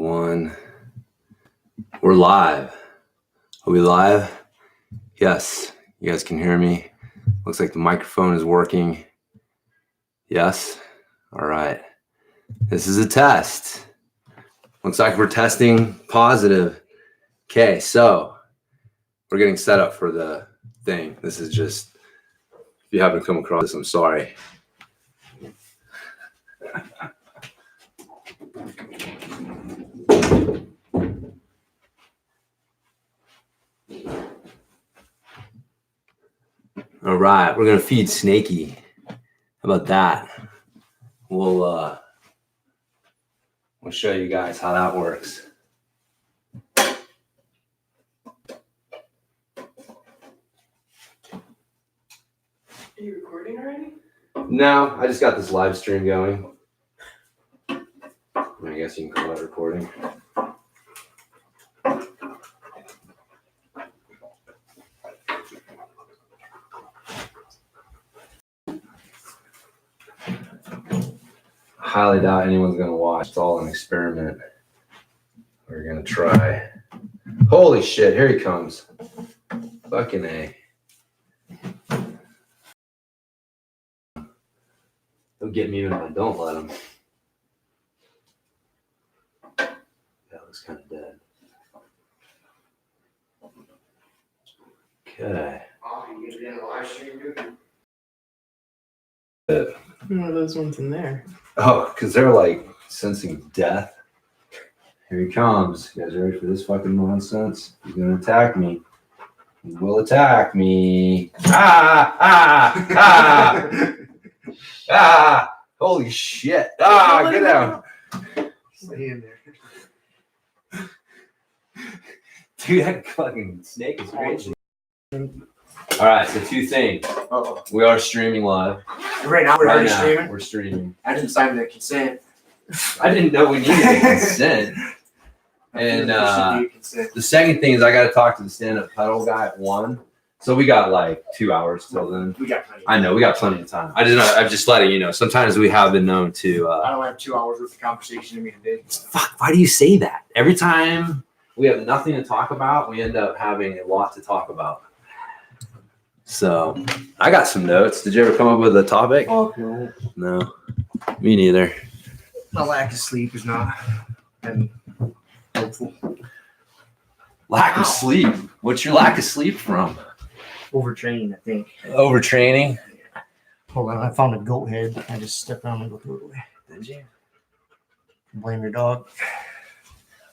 one. We're live. Are we live? Yes. You guys can hear me. Looks like the microphone is working. Yes. All right. This is a test. Looks like we're testing positive. Okay, so we're getting set up for the thing. This is just, if you haven't come across this, I'm sorry. All right, we're gonna feed Snaky. How about that? We'll show you guys how that works. Are you recording already? No, I just got this live stream going. I guess you can call that recording. Highly doubt anyone's gonna watch. It's all an experiment. We're gonna try. Holy shit, here he comes. Fucking A. He'll get me even if I don't let him. That looks kind of dead. Okay. You get it in the live stream, dude? One of those ones in there. Oh, because they're like sensing death. Here he comes. You guys ready for this fucking nonsense? He's gonna attack me. He will attack me. Holy shit. Get down. Stay in there. Dude, that fucking snake is crazy. All right, so two things. Uh-oh. We are streaming live. Right now we're already streaming? We're streaming. I didn't sign the consent. I didn't know we needed a consent. And the second thing is I got to talk to the stand-up pedal guy at 1. So we got like 2 hours till then. We got plenty. I know we got plenty of time. I'm just letting you know. Sometimes we have been known to. I don't have 2 hours worth of conversation in me today. Fuck! Why do you say that? Every time we have nothing to talk about, we end up having a lot to talk about. So I got some notes. Did you ever come up with a topic? Oh no. No, me neither. My lack of sleep is not helpful. Lack of sleep. What's your lack of sleep from? Overtraining, I think. Overtraining? Hold on, I found a goat head. I just stepped on and go through it away. Did you? Blame your dog.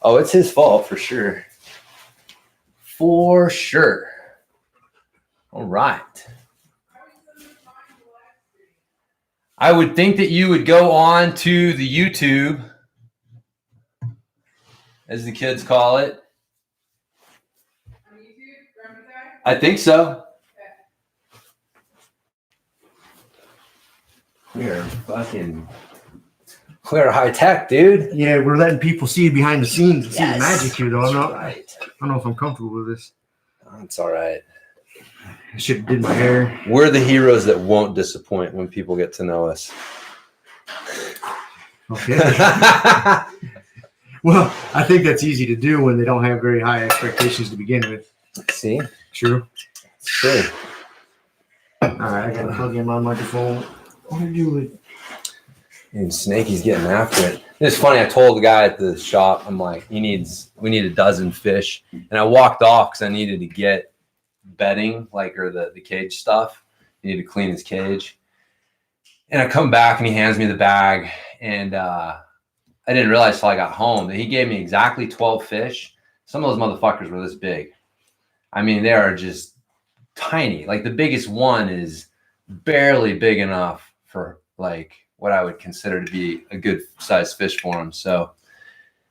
Oh, it's his fault for sure. For sure. All right. I would think that you would go on to the YouTube, as the kids call it. I think so. We're high tech, dude. Yeah, we're letting people see behind the scenes and see the magic here, though. I don't know if I'm comfortable with this. That's all right. I should have did my hair. We're the heroes that won't disappoint when people get to know us. Okay. Well, I think that's easy to do when they don't have very high expectations to begin with. See? True. Sure. All right, I got to plug in my microphone. What are you doing? And Snaky's getting after it. It's funny. I told the guy at the shop, I'm like, we need a dozen fish. And I walked off because I needed to get bedding, or the cage stuff. He needed to clean his cage. And I come back and he hands me the bag. And I didn't realize till I got home that he gave me exactly 12 fish. Some of those motherfuckers were this big. I mean, they are just tiny. Like the biggest one is barely big enough for what I would consider to be a good sized fish for him. So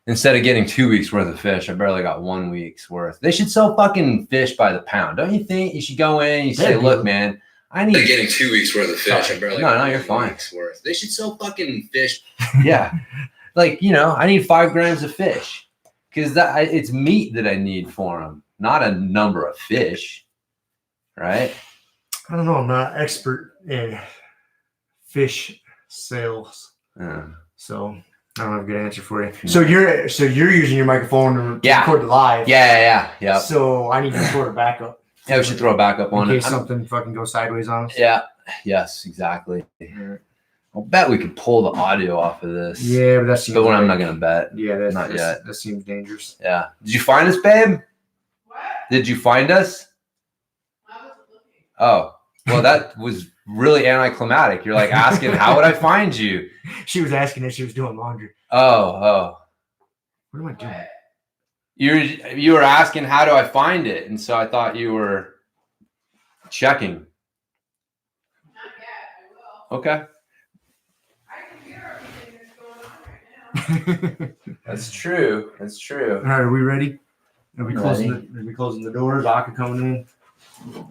instead of getting 2 weeks worth of fish, I barely got 1 week's worth. They should sell fucking fish by the pound. Don't you think? You should go in and you say, look, man, I need getting 2 weeks worth of fish. I barely No, you're fine. Worth. They should sell fucking fish. Yeah. I need 5 grams of fish because it's meat that I need for them, not a number of fish. Right. I don't know. I'm not expert in fish sales. Yeah. So I don't have a good answer for you. So you're using your microphone to Yeah. record the live. Yeah. So I need to record it back up. Yeah, we should throw a backup on in it. case something fucking goes sideways on us. Yeah. Yes, exactly. I'll bet we could pull the audio off of this. Yeah, but that seems. But I'm not gonna bet. Yeah, Not yet. That seems dangerous. Yeah. Did you find us, babe? What? Did you find us? I wasn't looking. Oh, well, that was really anticlimactic. You're like asking, how would I find you? She was asking if she was doing laundry. Oh. What am I doing? You were asking, how do I find it? And so I thought you were checking. Not yet. I will. Okay. I can hear everything that's going on right now. That's true. That's true. All right, are we ready? Are we I'm closing the doors? Aka coming in.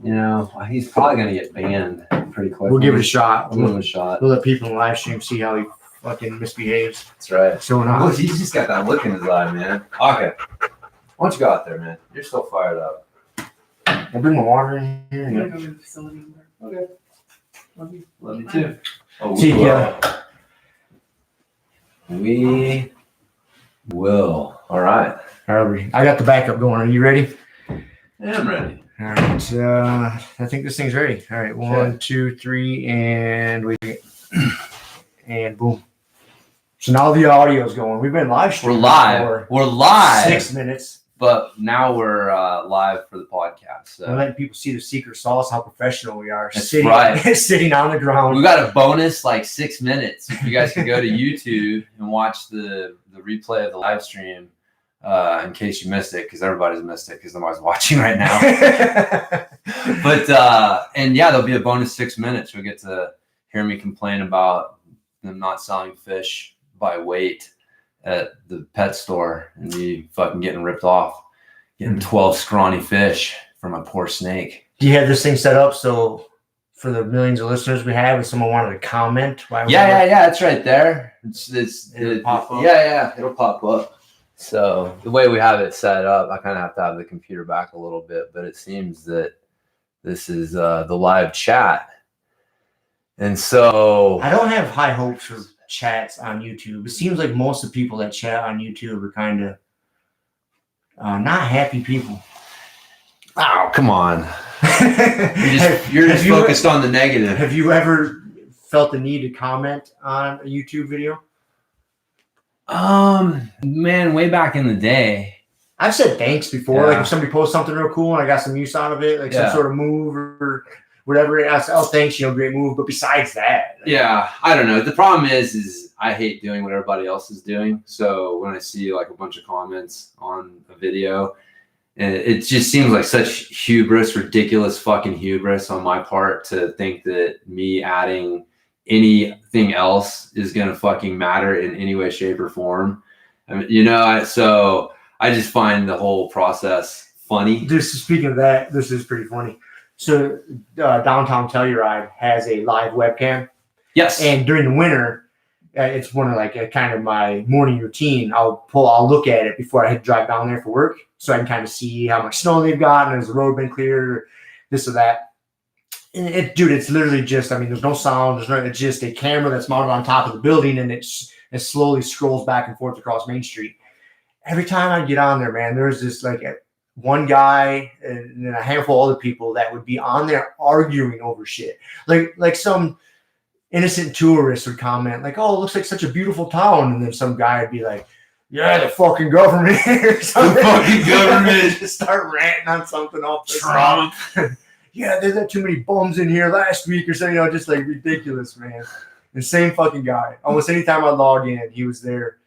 You know, he's probably gonna get banned pretty quickly. We'll give it a shot. We'll give him a shot. We'll let people in the live stream see how he fucking misbehaves. That's right. So we're Oh, not. he's just got that look in his eye, man. Okay. Why don't you go out there, man? You're still fired up. I bring my water in here. I'm and- gonna go to the facility. Okay. Love you. Love you too. Oh, See we ya. will. We will. All right. All right, I got the backup going. Are you ready? I am ready. All right. I think this thing's ready. All right. 1, 2, 3, and we and boom. So now the audio's going. We've been live We're streaming live. for We're live. 6 minutes. But now we're live for the podcast. We're So letting people see the secret sauce, how professional we are. That's Sitting, right. sitting on the ground. we got a bonus like 6 minutes. If you guys can go to YouTube and watch the replay of the live stream in case you missed it, because everybody's missed it because nobody's watching right now. But and yeah, there'll be a bonus 6 minutes. You'll get to hear me complain about them not selling fish by weight at the pet store and me fucking getting ripped off, getting 12 scrawny fish from a poor snake. Do you have this thing set up so for the millions of listeners we have, if someone wanted to comment? Yeah, it's right there. It'll pop up. Yeah, it'll pop up. So the way we have it set up, I kind of have to have the computer back a little bit, but it seems that this is the live chat. And so I don't have high hopes for chats on YouTube. It seems like most of the people that chat on YouTube are kind of not happy people. oh, come on. You're Have just you- focused on the negative. Have you ever felt the need to comment on a YouTube video? Man, way back in the day. I've said thanks before. Yeah. Like if somebody posts something real cool and I got some use out of it, like Yeah. some sort of move or whatever, I say, oh, thanks, great move. But besides that, Yeah, I don't know. The problem is I hate doing what everybody else is doing. So when I see like a bunch of comments on a video, and it just seems like such hubris, ridiculous fucking hubris on my part to think that me adding anything else is gonna fucking matter in any way, shape, or form. I mean, so I just find the whole process funny. speaking of that, this is pretty funny. So Downtown Telluride has a live webcam. Yes. And during the winter, it's one of like kind of my morning routine. I'll look at it before I drive down there for work, so I can kind of see how much snow they've got and has the road been cleared, or this or that. And it's literally just, I mean, there's no sound, it's just a camera that's mounted on top of the building, and it slowly scrolls back and forth across Main Street. Every time I get on there, man, there's this like one guy and then a handful of other people that would be on there arguing over shit, like some innocent tourist would comment like, "Oh, it looks like such a beautiful town," and then some guy would be like, "Yeah, the fucking government," or something. The fucking government. Just start ranting on something off the Trump. Yeah, there's not too many bums in here last week or something, just like ridiculous, man. The same fucking guy. Almost anytime I log in, he was there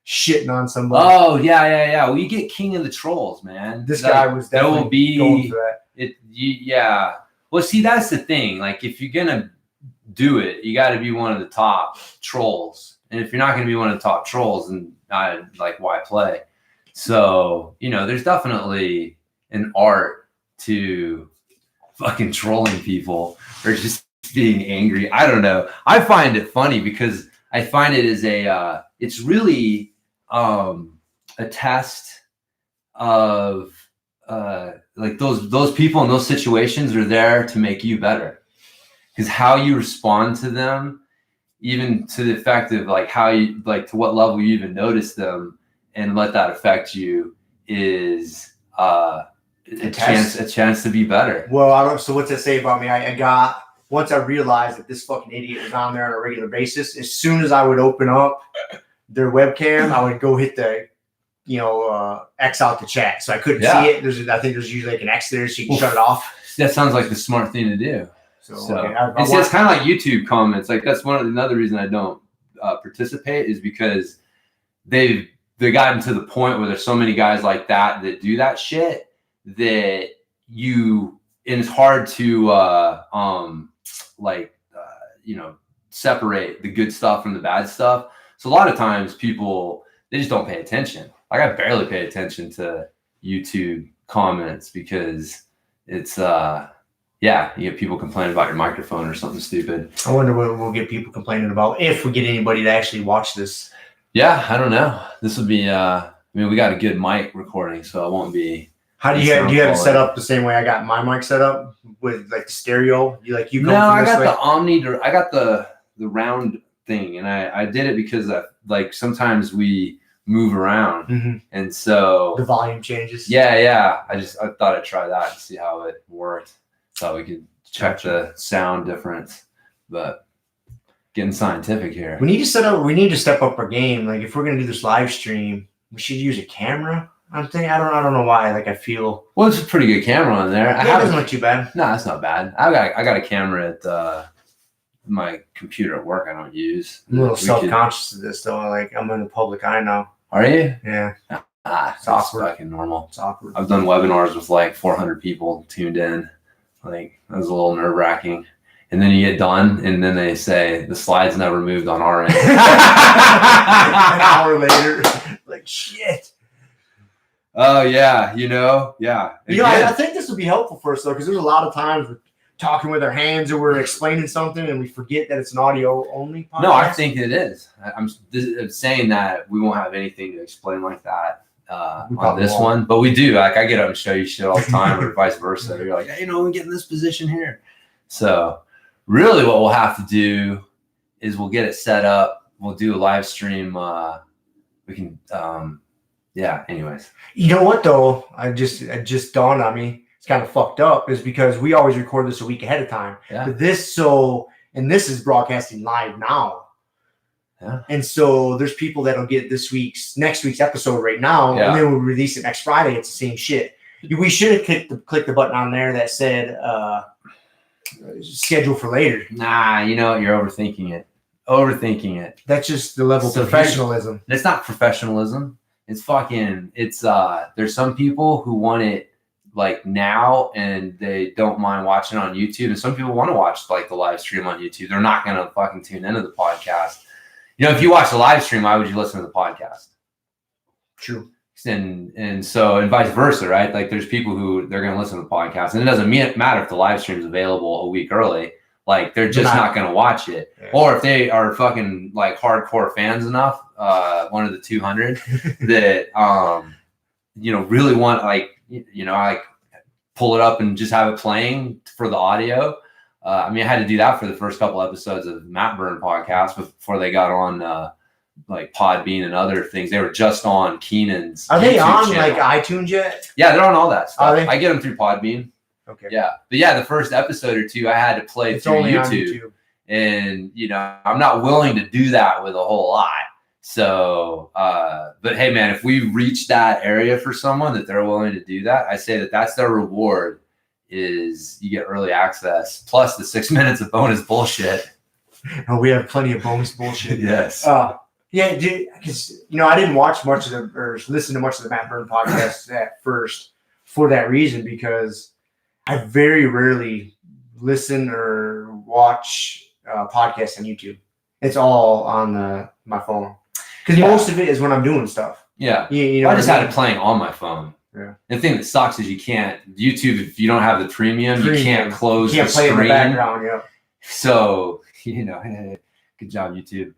shitting on somebody. Oh yeah. Well, you get king of the trolls, man. This guy was there definitely will be going for that. Yeah. Well, see, that's the thing. Like, if you're gonna do it, you got to be one of the top trolls. And if you're not gonna be one of the top trolls, then why play? So there's definitely an art to fucking trolling people or just being angry. I don't know. I find it funny because I find it as it's really a test of like those people in those situations are there to make you better, because how you respond to them even to the effect of like how you like to what level you even notice them and let that affect you is a chance to be better. Well, I don't. So what's that say about me? I got once I realized that this fucking idiot was on there on a regular basis. As soon as I would open up their webcam, I would go hit the X out the chat, so I couldn't see it. I think there's usually like an X there, so you can shut it off. That sounds like the smart thing to do. So okay, it's kind of like YouTube comments. Like that's another reason I don't participate is because they've gotten to the point where there's so many guys like that do that shit that it's hard to separate the good stuff from the bad stuff. So a lot of times people, they just don't pay attention. Like I barely pay attention to YouTube comments because it's you get people complaining about your microphone or something stupid. I wonder what we'll get people complaining about if we get anybody to actually watch this. Yeah, I don't know. This would be we got a good mic recording, so it won't be. How do you have it set up the same way I got my mic set up with like the stereo? No, I got the Omni. I got the round thing, and I did it because like sometimes we move around, and so the volume changes. Yeah. I thought I'd try that and see how it worked. So we could check the sound difference, but getting scientific here. We need to step up our game. Like if we're gonna do this live stream, we should use a camera. I'm thinking. I don't know why. Like I feel. Well, it's a pretty good camera on there. It doesn't look too bad. No, that's not bad. I got a camera at my computer at work. I don't use. I'm a little self-conscious of this though. Like I'm in the public eye now. Are you? Yeah. It's awkward. Fucking normal. It's awkward. I've done webinars with like 400 people tuned in. Like that was a little nerve-wracking. And then you get done, and then they say the slides never moved on our end. An hour later, like shit. Oh yeah, yeah. I think this would be helpful for us though, because there's a lot of times we're talking with our hands or we're explaining something and we forget that it's an audio only podcast. No, I think it is. I'm saying that we won't have anything to explain like that on this one, but we do. Like I get up and show you shit all the time, or vice versa. You're like, hey, we get in this position here. So really, what we'll have to do is we'll get it set up. We'll do a live stream. We can. Anyways. You know what though? It just dawned on me. It's kind of fucked up is because we always record this a week ahead of time. Yeah. But this is broadcasting live now. Yeah. And so there's people that'll get next week's episode right now, and then we'll release it next Friday. It's the same shit. We should have clicked the button on there that said schedule for later. Nah, you're overthinking it. That's just the level of professionalism. It's not professionalism. It's there's some people who want it like now and they don't mind watching on YouTube, and some people want to watch like the live stream on YouTube. They're not going to fucking tune into the podcast. If you watch the live stream, why would you listen to the podcast? True. And so vice versa, right? Like there's people who they're going to listen to the podcast, and it doesn't matter if the live stream is available a week early. Like they're just not going to watch it. Yeah. Or if they are fucking like hardcore fans enough, one of the 200 that, really want like pull it up and just have it playing for the audio. I had to do that for the first couple episodes of Matt Burn podcast before they got on like Podbean and other things. They were just on Keenan's. Are they YouTube on channel. like iTunes yet? Yeah, they're on all that stuff. Are they? I get them through Podbean. Okay. Yeah. But yeah, the first episode or two I had to play through YouTube. And, I'm not willing to do that with a whole lot. So, but hey, man, if we reach that area for someone that they're willing to do that, I say that that's their reward is you get early access plus the 6 minutes of bonus bullshit. And we have plenty of bonus bullshit. Yes. Yeah, because, I didn't watch much of or listen to much of the Matt Burn podcast at first for that reason, because I very rarely listen or watch podcasts on YouTube. It's all on my phone. Because most of it is when I'm doing stuff. Yeah. I just had it playing on my phone. Yeah. The thing that sucks is you can't YouTube if you don't have the premium, you can't close the screen. You can't play in the background, yeah. So, good job, YouTube.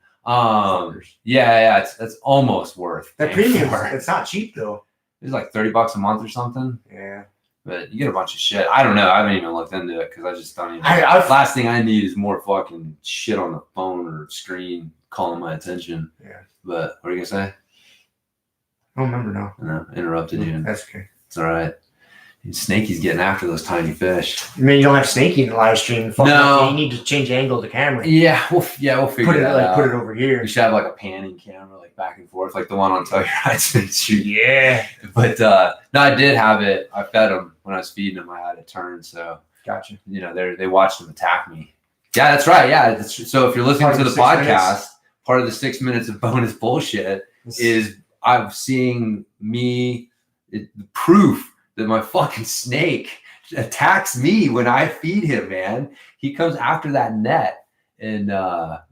It's almost worth that premium. It's not cheap though. It's like $30 a month or something. Yeah. But you get a bunch of shit. I don't know. I haven't even looked into it because I just don't even. Last thing I need is more fucking shit on the phone or screen calling my attention. Yeah. But what are you gonna say? I don't remember now. No, interrupted you. That's okay. It's all right. Snakey's getting after those tiny fish. I mean, you don't have Snakey in the live stream. Fuck No. up, you need to change the angle of the camera. Yeah, we'll figure Put it that like out. put it over here. We should have like a panning camera, like back and forth, like the one on Tell Your Rides shoot. Yeah. But no, I did have it. I fed them when I was feeding them. I had it turned, so Gotcha. you know they watched them attack me. Yeah, that's right. Yeah, so if you're listening Part to of the the 6 podcast, minutes. part of the 6 minutes of bonus bullshit is I'm seeing the proof that my fucking snake attacks me when I feed him, man. He comes after that net and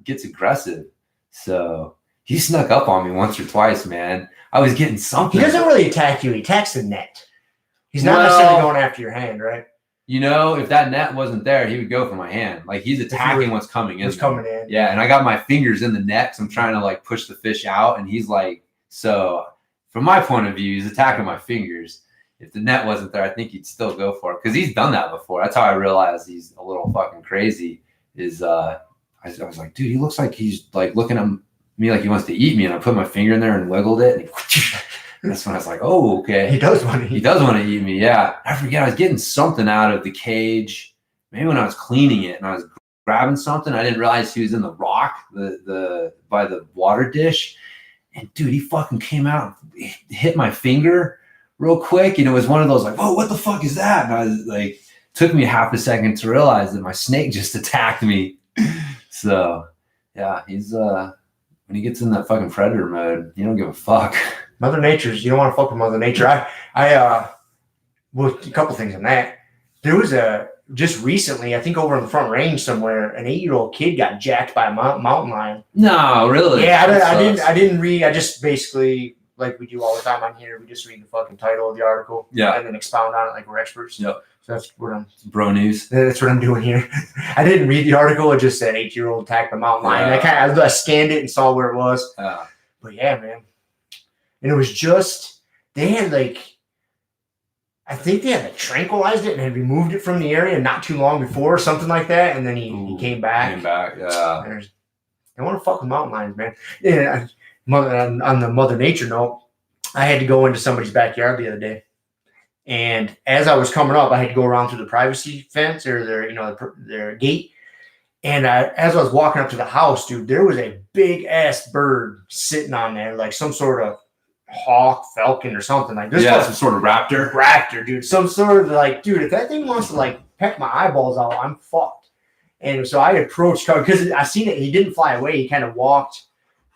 gets aggressive. So he snuck up on me once or twice, man. I was getting something. He doesn't really attack you. He attacks the net. He's not Well- necessarily going after your hand, right? You know, if that net wasn't there, he would go for my hand. Like he's attacking what's coming in. He's coming in. Yeah, and I got my fingers in the net, so I'm trying to like push the fish out, and he's like, so from my point of view, he's attacking my fingers. If the net wasn't there, I think he'd still go for it because he's done that before. That's how I realized he's a little fucking crazy. I was like, dude, he looks like he's like looking at me like he wants to eat me, and I put my finger in there and wiggled it, and that's when I was like, oh, okay. He does want to He does want to eat me, yeah. I forget, I was getting something out of the cage. Maybe when I was cleaning it and I was grabbing something, I didn't realize he was in the rock, the by the water dish. And dude, he fucking came out, hit my finger real quick, and it was one of those like, whoa, what the fuck is that? And I was like, took me half a second to realize that my snake just attacked me. So yeah, he's when he gets in that fucking predator mode, you don't give a fuck. Mother Nature's, you don't want to fuck with Mother Nature. Well, a couple things on that. There was just recently, I think over in the Front Range somewhere, an 8-year-old kid got jacked by a mountain lion. No, really? Yeah, That I sucks. didn't read. I just basically, like we do all the time on here, we just read the fucking title of the article. Yeah. And then expound on it like we're experts. Yep. So that's Bro news. what I'm doing here. I didn't read the article. It just said 8-year-old attacked by mountain lion. Yeah. I scanned it and saw where it was. Yeah. But yeah, man. And it was just, they had like, I think they had like tranquilized it and had removed it from the area not too long before or something like that. And then he came back. Came back, yeah. They want to fuck with mountain lions, man. Yeah. On the Mother Nature note, I had to go into somebody's backyard the other day. And as I was coming up, I had to go around through the privacy fence or their gate. And as I was walking up to the house, dude, there was a big ass bird sitting on there, like some sort of hawk, falcon, or something like this. Yeah, some sort of raptor. Raptor, dude. Some sort of like, dude, if that thing wants to like peck my eyeballs out, I'm fucked. And so I approached because I seen it. He didn't fly away. He kind of walked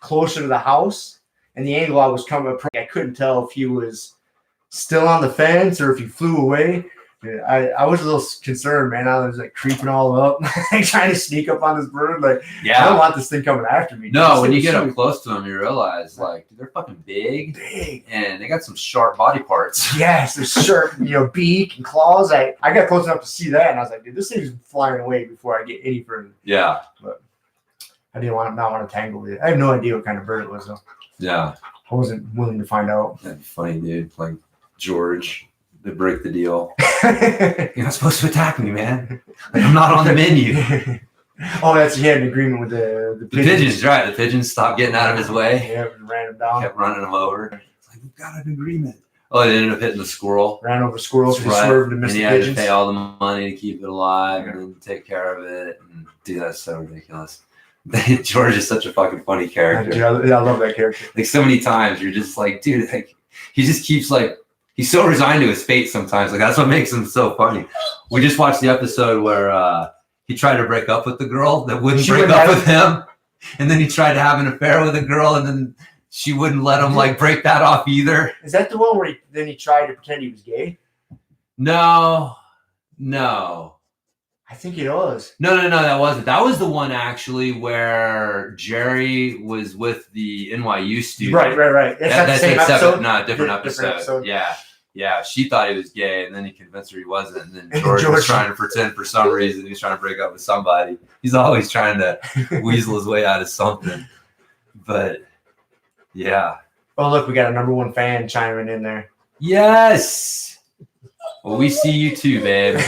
closer to the house, and the angle I was coming, I couldn't tell if he was still on the fence or if he flew away. I was a little concerned, man. I was like creeping all up, trying to sneak up on this bird. Like, I don't want this thing coming after me. No, This when thing you get was up close to them, you realize like dude, they're fucking big, big. and they got some sharp body parts. Yes, there's sharp, beak and claws. I got close enough to see that, and I was like, dude, this thing's flying away before I get any further. Yeah, I didn't not want to tangle with it. I have no idea what kind of bird it was, though. yeah. I wasn't willing to find out. That'd be funny, dude. Like George, they break the deal. You're not supposed to attack me, man. Like, I'm not on the menu. Oh, he had an agreement with the The pigeons, right? The pigeons stopped getting out of his way. Yeah, ran him down. Kept running him over. It's like we've got an agreement. Oh, they ended up hitting the squirrel. Ran over squirrels. That's He right. swerved and And missed he the had to pigeons. pay all the money to keep it alive and then take care of it. And dude, that's so ridiculous. George is such a fucking funny character. Dude, I love that character. Like so many times you're just like, dude, like he just keeps like he's so resigned to his fate sometimes. Like that's what makes him so funny. We just watched the episode where he tried to break up with the girl that wouldn't She break wouldn't up have- with him. And then he tried to have an affair with a girl and then she wouldn't let him like break that off either. Is that the one where he tried to pretend he was gay? No. I think it was. No, that wasn't. That was the one actually where Jerry was with the NYU student. Right. That's not the same separate- episode. No, different Different episode. episode. Yeah. She thought he was gay, and then he convinced her he wasn't. And then And George was George- trying to pretend for some reason he was trying to break up with somebody. He's always trying to weasel his way out of something. But yeah. Oh, look, we got a #1 fan chiming in there. Yes. Well, we see you too, babe.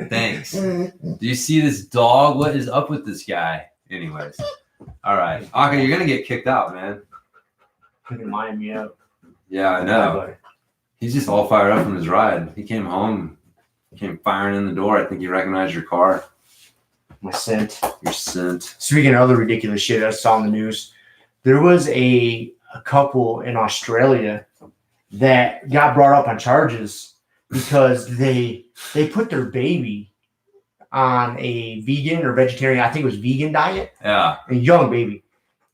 Thanks. Do you see this dog? What is up with this guy? Anyways. All right. Aka, you're going to get kicked out, man. Couldn't mind me up. Yeah, I know. He's just all fired up from his ride. He came home, came firing in the door. I think he recognized your car. My scent. Your scent. Speaking of other ridiculous shit I saw in the news, there was a couple in Australia that got brought up on charges because they put their baby on a vegan or vegetarian, I think it was vegan diet, Yeah. a young baby.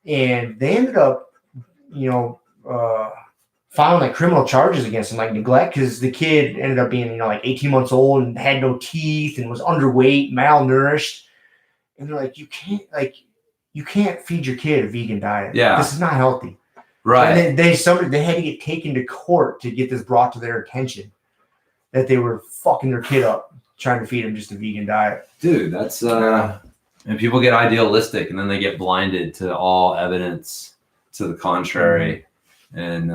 And they ended up, filing like criminal charges against him, like neglect, because the kid ended up being, like 18 months old and had no teeth and was underweight, malnourished. And they're like, you can't feed your kid a vegan diet. Yeah. This is not healthy. Right. And they had to get taken to court to get this brought to their attention that they were fucking their kid up trying to feed him just a vegan diet. Dude, that's and people get idealistic and then they get blinded to all evidence to the contrary. And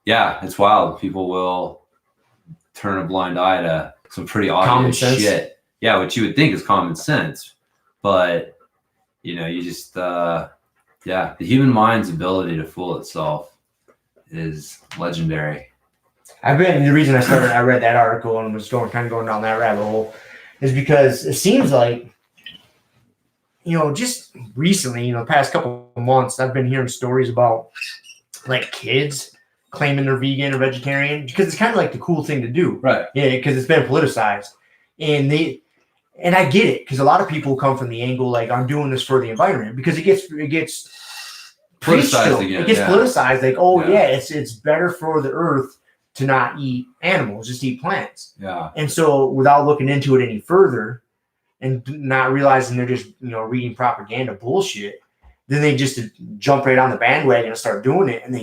it's wild. People will turn a blind eye to some pretty obvious shit. Yeah, what you would think is common sense. But you just the human mind's ability to fool itself is legendary. The reason I read that article and was going down that rabbit hole is because it seems like, just recently, the past couple of months, I've been hearing stories about like kids claiming they're vegan or vegetarian because it's kind of like the cool thing to do. Right. Yeah, because it's been politicized. And I get it, because a lot of people come from the angle like, I'm doing this for the environment, because it gets politicized again. It gets politicized, like, it's better for the earth to not eat animals, just eat plants. Yeah. And so without looking into it any further and not realizing they're just, reading propaganda bullshit, then they just jump right on the bandwagon and start doing it. And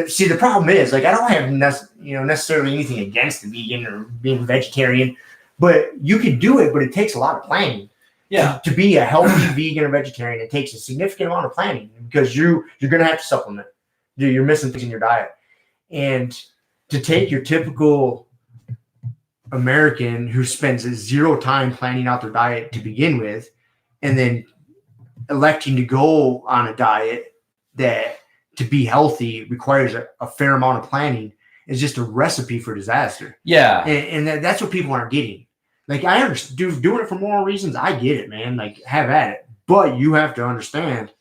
see, the problem is, like, I don't have necessarily anything against the vegan or being vegetarian, but you can do it, but it takes a lot of planning. Yeah. To be a healthy vegan or vegetarian, it takes a significant amount of planning because you're going to have to supplement. You're missing things in your diet. And to take your typical American who spends zero time planning out their diet to begin with, and then electing to go on a diet that to be healthy requires a fair amount of planning is just a recipe for disaster. Yeah. And that's what people aren't getting. Like, I understand doing it for moral reasons. I get it, man. Like, have at it. But you have to understand,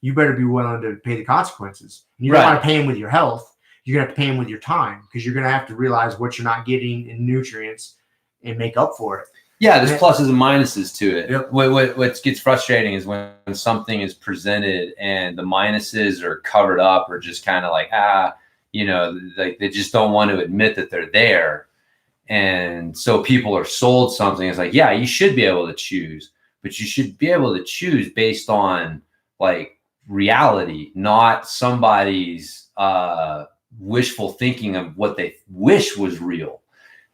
you better be willing to pay the consequences. And you don't want to pay them with your health. You're going to have to pay them with your time, because you're going to have to realize what you're not getting in nutrients and make up for it. Yeah, there's pluses and minuses to it. Yep. What gets frustrating is when something is presented and the minuses are covered up or just kind of like, like they just don't want to admit that they're there. And so people are sold something. It's like, yeah, you should be able to choose, but you should be able to choose based on like reality, not somebody's wishful thinking of what they wish was real.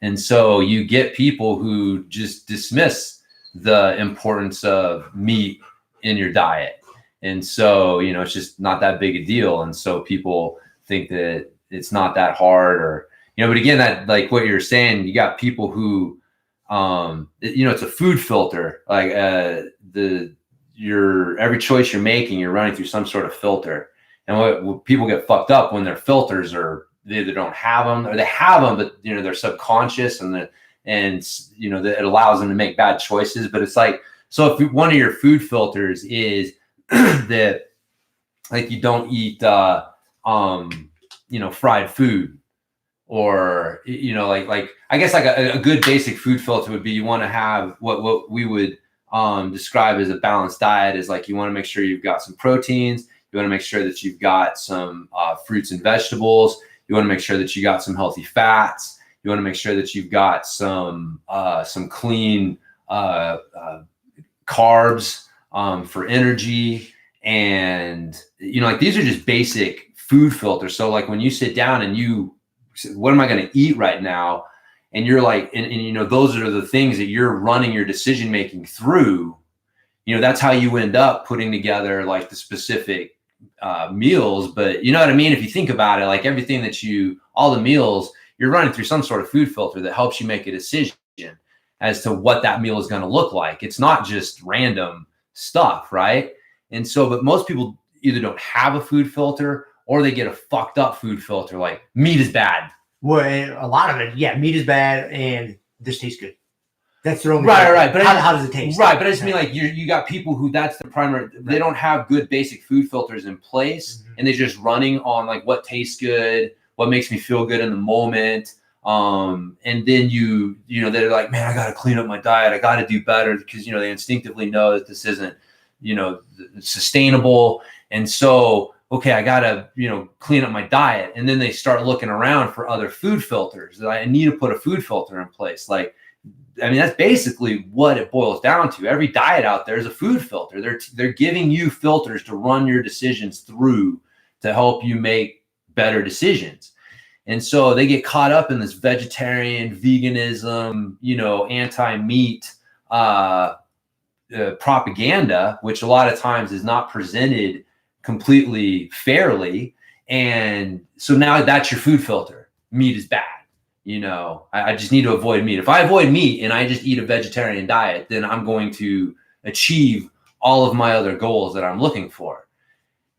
And so you get people who just dismiss the importance of meat in your diet. And so, it's just not that big a deal. And so people think that it's not that hard, or, but again, that, like what you're saying, you got people who, it's a food filter, like every choice you're making, you're running through some sort of filter. And what people get fucked up when their filters are, they either don't have them or they have them, but they're subconscious, and it allows them to make bad choices. But it's like, so if one of your food filters is that, like, you don't eat, fried food, or, like I guess like a good basic food filter would be, you want to have what we would describe as a balanced diet, is like, you want to make sure you've got some proteins. You want to make sure that you've got some fruits and vegetables. You want to make sure that you got some healthy fats. You want to make sure that you've got some clean carbs for energy. And, like, these are just basic food filters. So like when you sit down and you say, what am I going to eat right now? And you're like, and those are the things that you're running your decision-making through, that's how you end up putting together like the specific meals. But you know what I mean? If you think about it, like everything all the meals, you're running through some sort of food filter that helps you make a decision as to what that meal is going to look like. It's not just random stuff, right? And so, but most people either don't have a food filter or they get a fucked up food filter, like meat is bad. Well, a lot of it, yeah, meat is bad and this tastes good. That's their only Right. But how does it taste? Right, but I just mean like you got people who that's the primary. They don't have good basic food filters in place, and they're just running on like what tastes good, what makes me feel good in the moment. And then you know they're like, man, I got to clean up my diet. I got to do better because they instinctively know that this isn't sustainable, and so okay, I got to clean up my diet, and then they start looking around for other food filters. I need to put a food filter in place, like. I mean, that's basically what it boils down to. Every diet out there is a food filter. They're giving you filters to run your decisions through to help you make better decisions. And so they get caught up in this vegetarian, veganism, anti-meat propaganda, which a lot of times is not presented completely fairly. And so now that's your food filter. Meat is bad. I just need to avoid meat. If I avoid meat and I just eat a vegetarian diet, then I'm going to achieve all of my other goals that I'm looking for.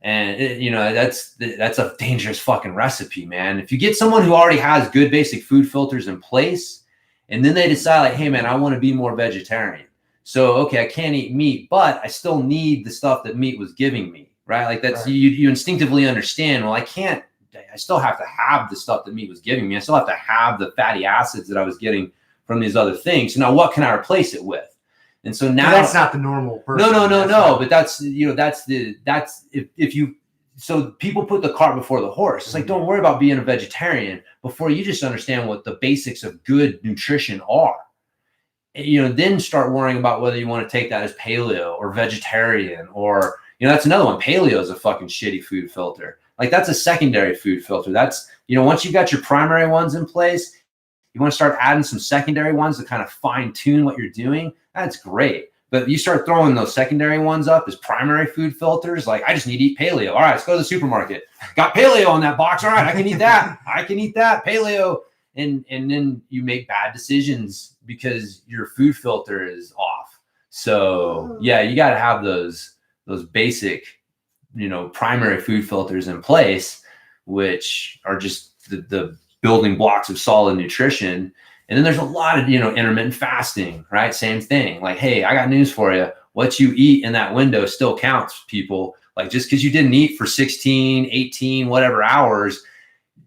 And that's a dangerous fucking recipe, man. If you get someone who already has good basic food filters in place, and then they decide like, hey man, I want to be more vegetarian. So, okay, I can't eat meat, but I still need the stuff that meat was giving me, right? Like that's, right. You instinctively understand, well, I still have to have the stuff that meat was giving me. I still have to have the fatty acids that I was getting from these other things. So now what can I replace it with? And so now that's not the normal person. No. But that's so people put the cart before the horse. It's like, don't worry about being a vegetarian before you just understand what the basics of good nutrition are. Then start worrying about whether you want to take that as paleo or vegetarian, or, that's another one. Paleo is a fucking shitty food filter. Like that's a secondary food filter. That's, once you got your primary ones in place, you want to start adding some secondary ones to kind of fine tune what you're doing. That's great. But you start throwing those secondary ones up as primary food filters. Like I just need to eat paleo. All right, let's go to the supermarket. Got paleo on that box. All right, I can eat that. Paleo. And then you make bad decisions because your food filter is off. So yeah, you got to have those basic primary food filters in place, which are just the building blocks of solid nutrition. And then there's a lot of, intermittent fasting, right? Same thing. Like, hey, I got news for you. What you eat in that window still counts, people. Like just because you didn't eat for 16, 18, whatever hours,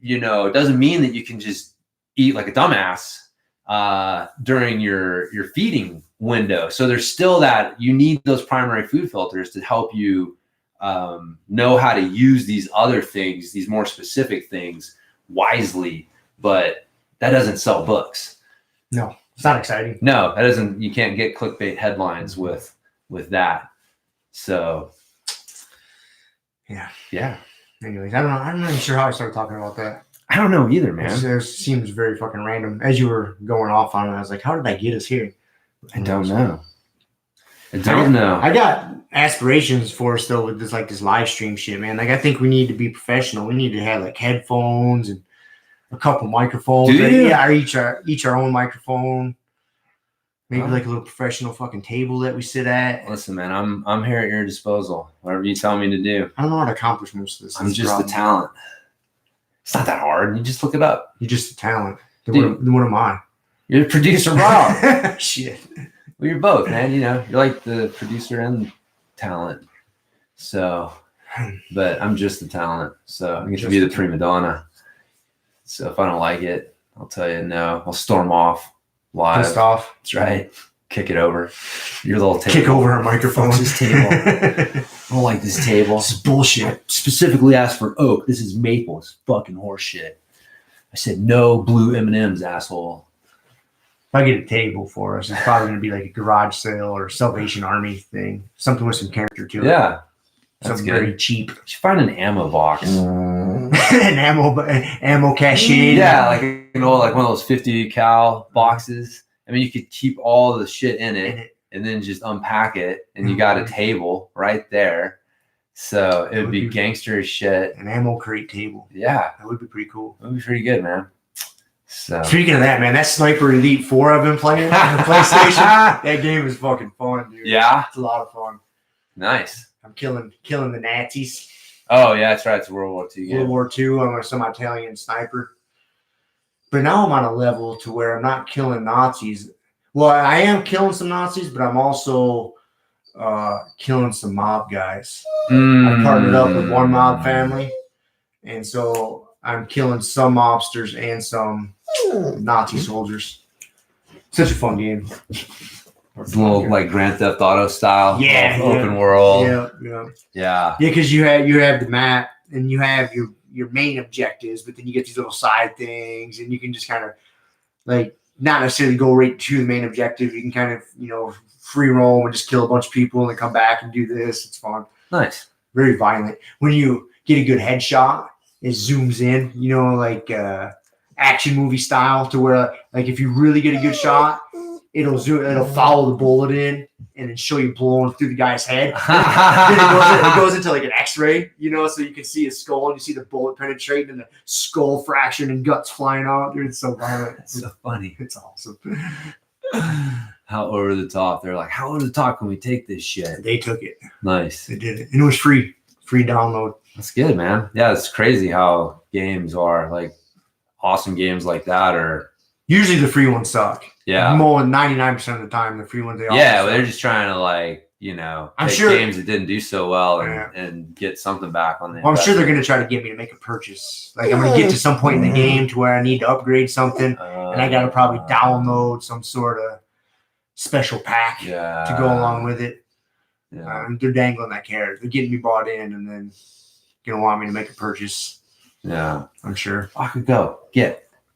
it doesn't mean that you can just eat like a dumbass during your feeding window. So there's still that you need those primary food filters to help you know how to use these other things, these more specific things wisely, but that doesn't sell books. No, it's not exciting. No, that doesn't, you can't get clickbait headlines with that. So yeah. Anyways, I'm not even sure how I started talking about that. I don't know either, man. It seems very fucking random. As you were going off on it, I was like, how did I get us here? I don't know. I got aspirations for us though with this live stream shit, man. Like I think we need to be professional. We need to have like headphones and a couple microphones. Do you? Yeah, each our own microphone. Maybe like a little professional fucking table that we sit at. Listen, man, I'm here at your disposal. Whatever you tell me to do. I don't know how to accomplish most of this. I'm just the talent. It's not that hard. You just look it up. You're just the talent. Then what am I? You're the producer, Rob. Shit. Well, you're both, man. You're like the producer and talent. So, but I'm just the talent. So I get to be the prima donna. So if I don't like it, I'll tell you no. I'll storm off live. Pissed off. That's right. Kick it over. Your little table. Kick over our microphone. Fuck this table. I don't like this table. This is bullshit. I specifically asked for oak. This is maple. It's fucking horseshit. I said no blue M&Ms, asshole. If I get a table for us, it's probably going to be like a garage sale or Salvation Army thing. Something with some character to it. Yeah. That's something good. very cheap. You should find an ammo box. An ammo cache. Yeah, like like one of those 50 cal boxes. I mean, you could keep all the shit in it and then just unpack it, and you got a table right there. So it would be gangster as shit. An ammo crate table. Yeah. That would be pretty cool. It would be pretty good, man. So Speaking of that, man, that Sniper Elite 4 I've been playing on the PlayStation, that game is fucking fun, dude. yeah, It's a lot of fun. nice. I'm killing the Nazis. Oh yeah, that's right. It's a World War II game. World War II. I'm some Italian sniper. But now I'm on a level to where I'm not killing Nazis. Well, I am killing some Nazis, but I'm also killing some mob guys. I partnered up with one mob family, and so I'm killing some mobsters and some Nazi soldiers. Such a fun game. It's a little like Grand Theft Auto style. Yeah, open yeah. world. Yeah. Yeah. Because you have the map and you have your main objectives, but then you get these little side things, and you can just kind of like not necessarily go right to the main objective. You can kind of free roam and just kill a bunch of people and then come back and do this. It's fun. Nice. Very violent. When you get a good headshot, it zooms in. Like action movie style, to where like if you really get a good shot, it'll follow the bullet in and then show you blowing through the guy's head. Then it goes into like an X-ray, so you can see his skull and you see the bullet penetrating and the skull fraction and guts flying out. Dude, it's so violent. It's so funny. It's awesome. How over the top. They're like, how over the top can we take this shit? They took it. Nice. They did it. And it was free download. That's good, man. Yeah, it's crazy how games are like awesome games like that are. Usually the free ones suck. Yeah. More than 99% of the time, the free ones, they all Yeah, suck. they're just trying to like, I'm take sure- games that didn't do so well and, Yeah. and get something back on the Well, I'm sure they're going to try to get me to make a purchase. Like I'm going to get to some point in the game to where I need to upgrade something, and I got to probably download some sort of special pack to go along with it. Yeah. They're dangling that carrot. They're getting me bought in, and then going to want me to make a purchase. Yeah. I'm sure. Aka, go.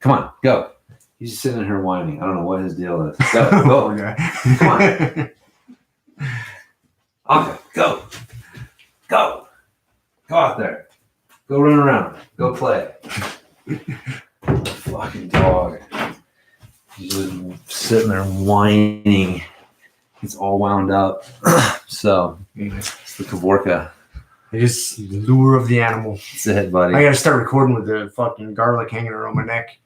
Come on, go. He's just sitting here whining. I don't know what his deal is. Go. Okay. Come on. Aka, go. Go. Go out there. Go run around. Go play. Fucking dog. He's just sitting there whining. He's all wound up. So, it's the Kavorka. It is the lure of the animal. That's it, buddy. I got to start recording with the fucking garlic hanging around my neck.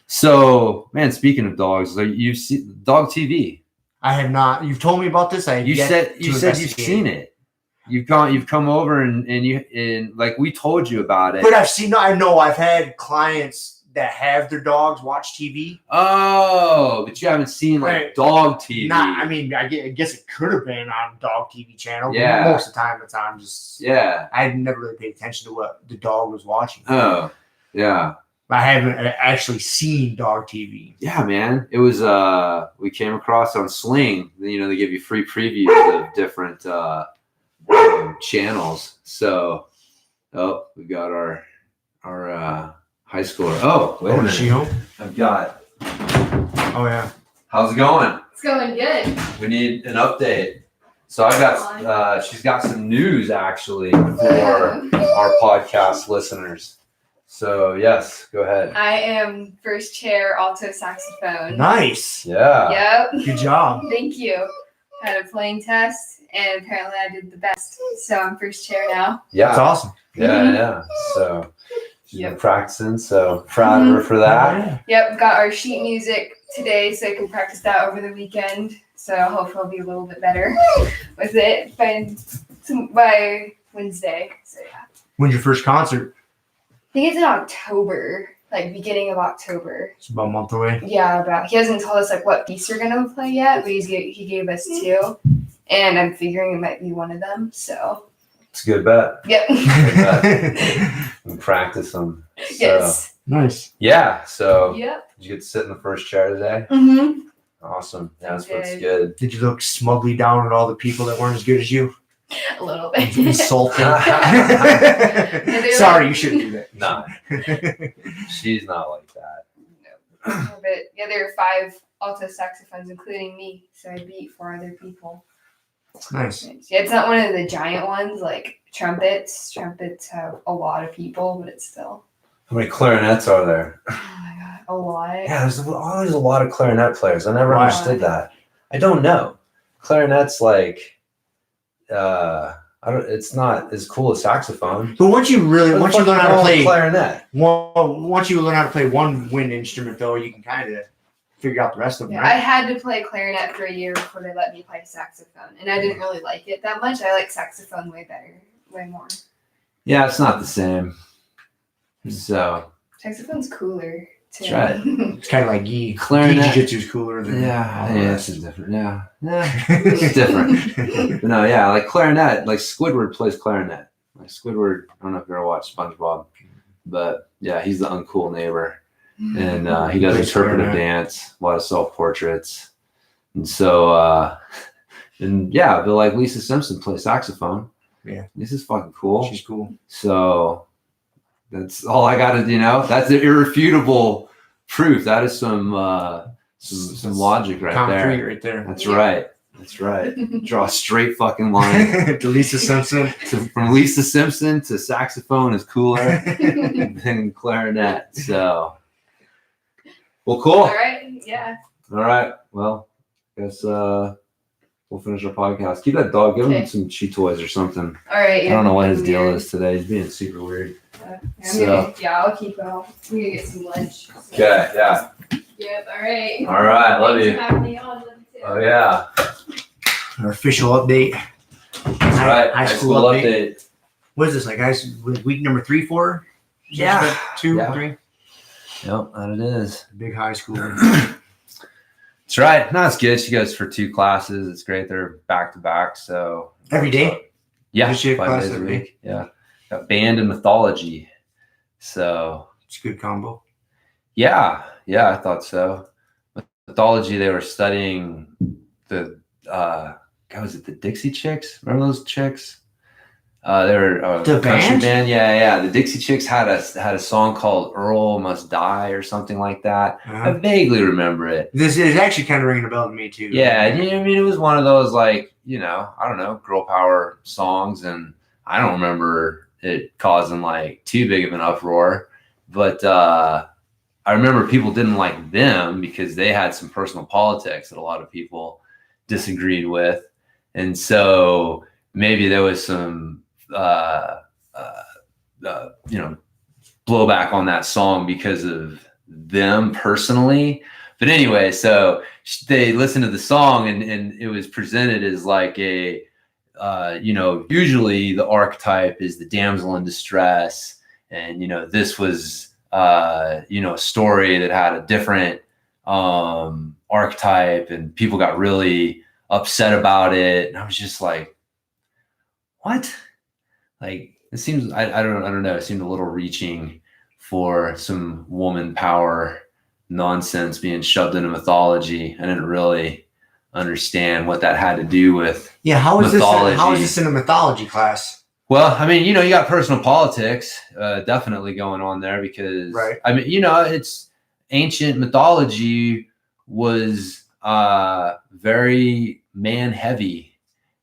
So, man, speaking of dogs, like you see Dog TV. I have not. You've told me about this. You said you've seen it. You've come over and like we told you about it. But I know I've had clients that have their dogs watch TV. Oh, but you haven't seen like Right. Dog TV. I guess it could have been on Dog TV channel. Yeah. But most of the time, I'm just. Yeah. I had never really paid attention to what the dog was watching. Oh, yeah. I haven't actually seen Dog TV. Yeah, man. It was we came across on Sling. They give you free previews of different channels. So, we got our high schooler. Oh, wait a minute. Is she home? I've got. Oh yeah. How's it going? It's going good. We need an update. So I got she's got some news actually for our podcast listeners. So yes, go ahead. I am first chair alto saxophone. Nice. Yeah. Yep. Good job. Thank you. Had a playing test, and apparently I did the best. So I'm first chair now. Yeah. That's awesome. Yeah. So she's been Yep. practicing, so proud of her for that. Yep. Got our sheet music today, so I can practice that over the weekend. So hopefully I'll be a little bit better with it by Wednesday. So yeah. When's your first concert? I think it's in October, like beginning of October. It's about a month away. Yeah, he hasn't told us like what piece we're gonna play yet, but he gave us 2, and I'm figuring it might be one of them. So It's a good bet. yep. We practice them. So, Yes. Nice. Yeah. So Yep. did you get to sit in the first chair today? Mm-hmm. Awesome. Yeah, that's I what's did. good. Did you look smugly down at all the people that weren't as good as you? A little bit. Insulting. they're Sorry, like- you shouldn't do that. Nah, she's not like that. But yeah, there are 5 alto saxophones, including me. So I beat 4 other people. Nice. Yeah, it's not one of the giant ones like trumpets. Trumpets have a lot of people, but it's still How many clarinets are there? oh my god, a lot. Yeah, there's always a lot of clarinet players. I never Why? understood that. I don't know. Clarinet's like, It's not as cool as saxophone. But once you learn how to play clarinet, once you learn how to play one wind instrument, though, you can kind of figure out the rest of them. Yeah, Right? I had to play clarinet for a year before they let me play saxophone, and I didn't really like it that much. I like saxophone way more. yeah, it's not the same. So Saxophone's cooler too. That's right. It's kind of like gi. Clarinet. Gi jiu-jitsu is cooler than it's different. Yeah, it's different. But no, yeah, like clarinet, like Squidward plays clarinet. Like Squidward, I don't know if you ever watched SpongeBob, but yeah, he's the uncool neighbor, and he does Plays interpretive clarinet. dance, a lot of self portraits, and so and yeah, but like Lisa Simpson plays saxophone. Yeah. This is fucking cool. She's cool. So that's all I got to, that's the irrefutable proof. That is some logic right Concrete there. right there. That's Yeah. right. That's right. Draw a straight fucking line. To Lisa Simpson. From Lisa Simpson to saxophone is cooler than clarinet. So, well, cool. All right. Yeah. All right. Well, I guess we'll finish our podcast. Keep that dog. Give him Okay. some chew toys or something. All right. I don't know what his deal is today. He's being super weird. I'll keep it. I'm gonna get some lunch. So. Okay. Yeah. Yep. All right. All right. Love Thanks you. for having me on. Love you too. Oh yeah. Our official update. That's right. High school update. What is this, like week number 3, 4? Yeah. 2, Yeah. 3? Yep, that it is. Big high school. That's right. No, it's good. She goes for 2 classes. It's great. They're back to back. So Every day? yeah, Does she have 5 class days a every week. Yeah. Got band and mythology. So It's a good combo. yeah, I thought so. Mythology, they were studying the was it the Dixie Chicks? Remember those chicks? They were The country band? Yeah. The Dixie Chicks had a song called "Earl Must Die" or something like that. I vaguely remember it. This is actually kind of ringing a bell to me too. Yeah, and, I mean, it was one of those like, I don't know, girl power songs, and I don't remember it causing like too big of an uproar, but I remember people didn't like them because they had some personal politics that a lot of people disagreed with, and so maybe there was some blowback on that song because of them personally. But anyway, so they listened to the song, and it was presented as like a usually the archetype is the damsel in distress, and this was a story that had a different archetype, and people got really upset about it, and I was just like, what? Like, it seems I don't know, it seemed a little reaching for some woman power nonsense being shoved into mythology. I didn't really understand what that had to do with how is mythology. this in a mythology class? Well, I mean, you got personal politics definitely going on there because, Right. I mean, it's ancient mythology was very man heavy,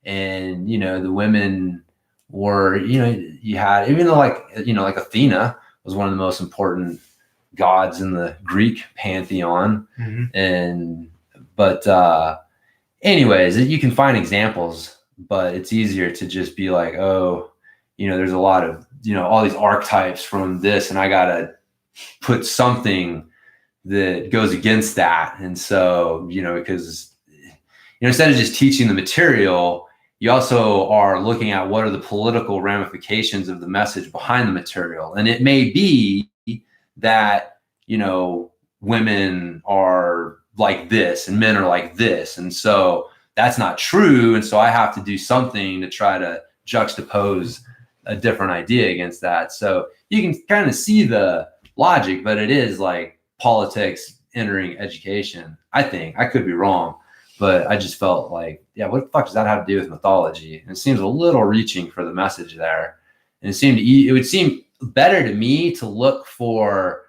and, the women were, you had, even though like Athena was one of the most important gods in the Greek pantheon. Mm-hmm. But anyways, you can find examples, but it's easier to just be like, oh, there's a lot of, all these archetypes from this, and I got to put something that goes against that. And so, because, instead of just teaching the material, you also are looking at what are the political ramifications of the message behind the material. And it may be that, women are like this and men are like this. And so that's not true. And so I have to do something to try to juxtapose a different idea against that. So you can kind of see the logic, but it is like politics entering education. I think I could be wrong, but I just felt like, what the fuck does that have to do with mythology? And it seems a little reaching for the message there. And it would seem better to me to look for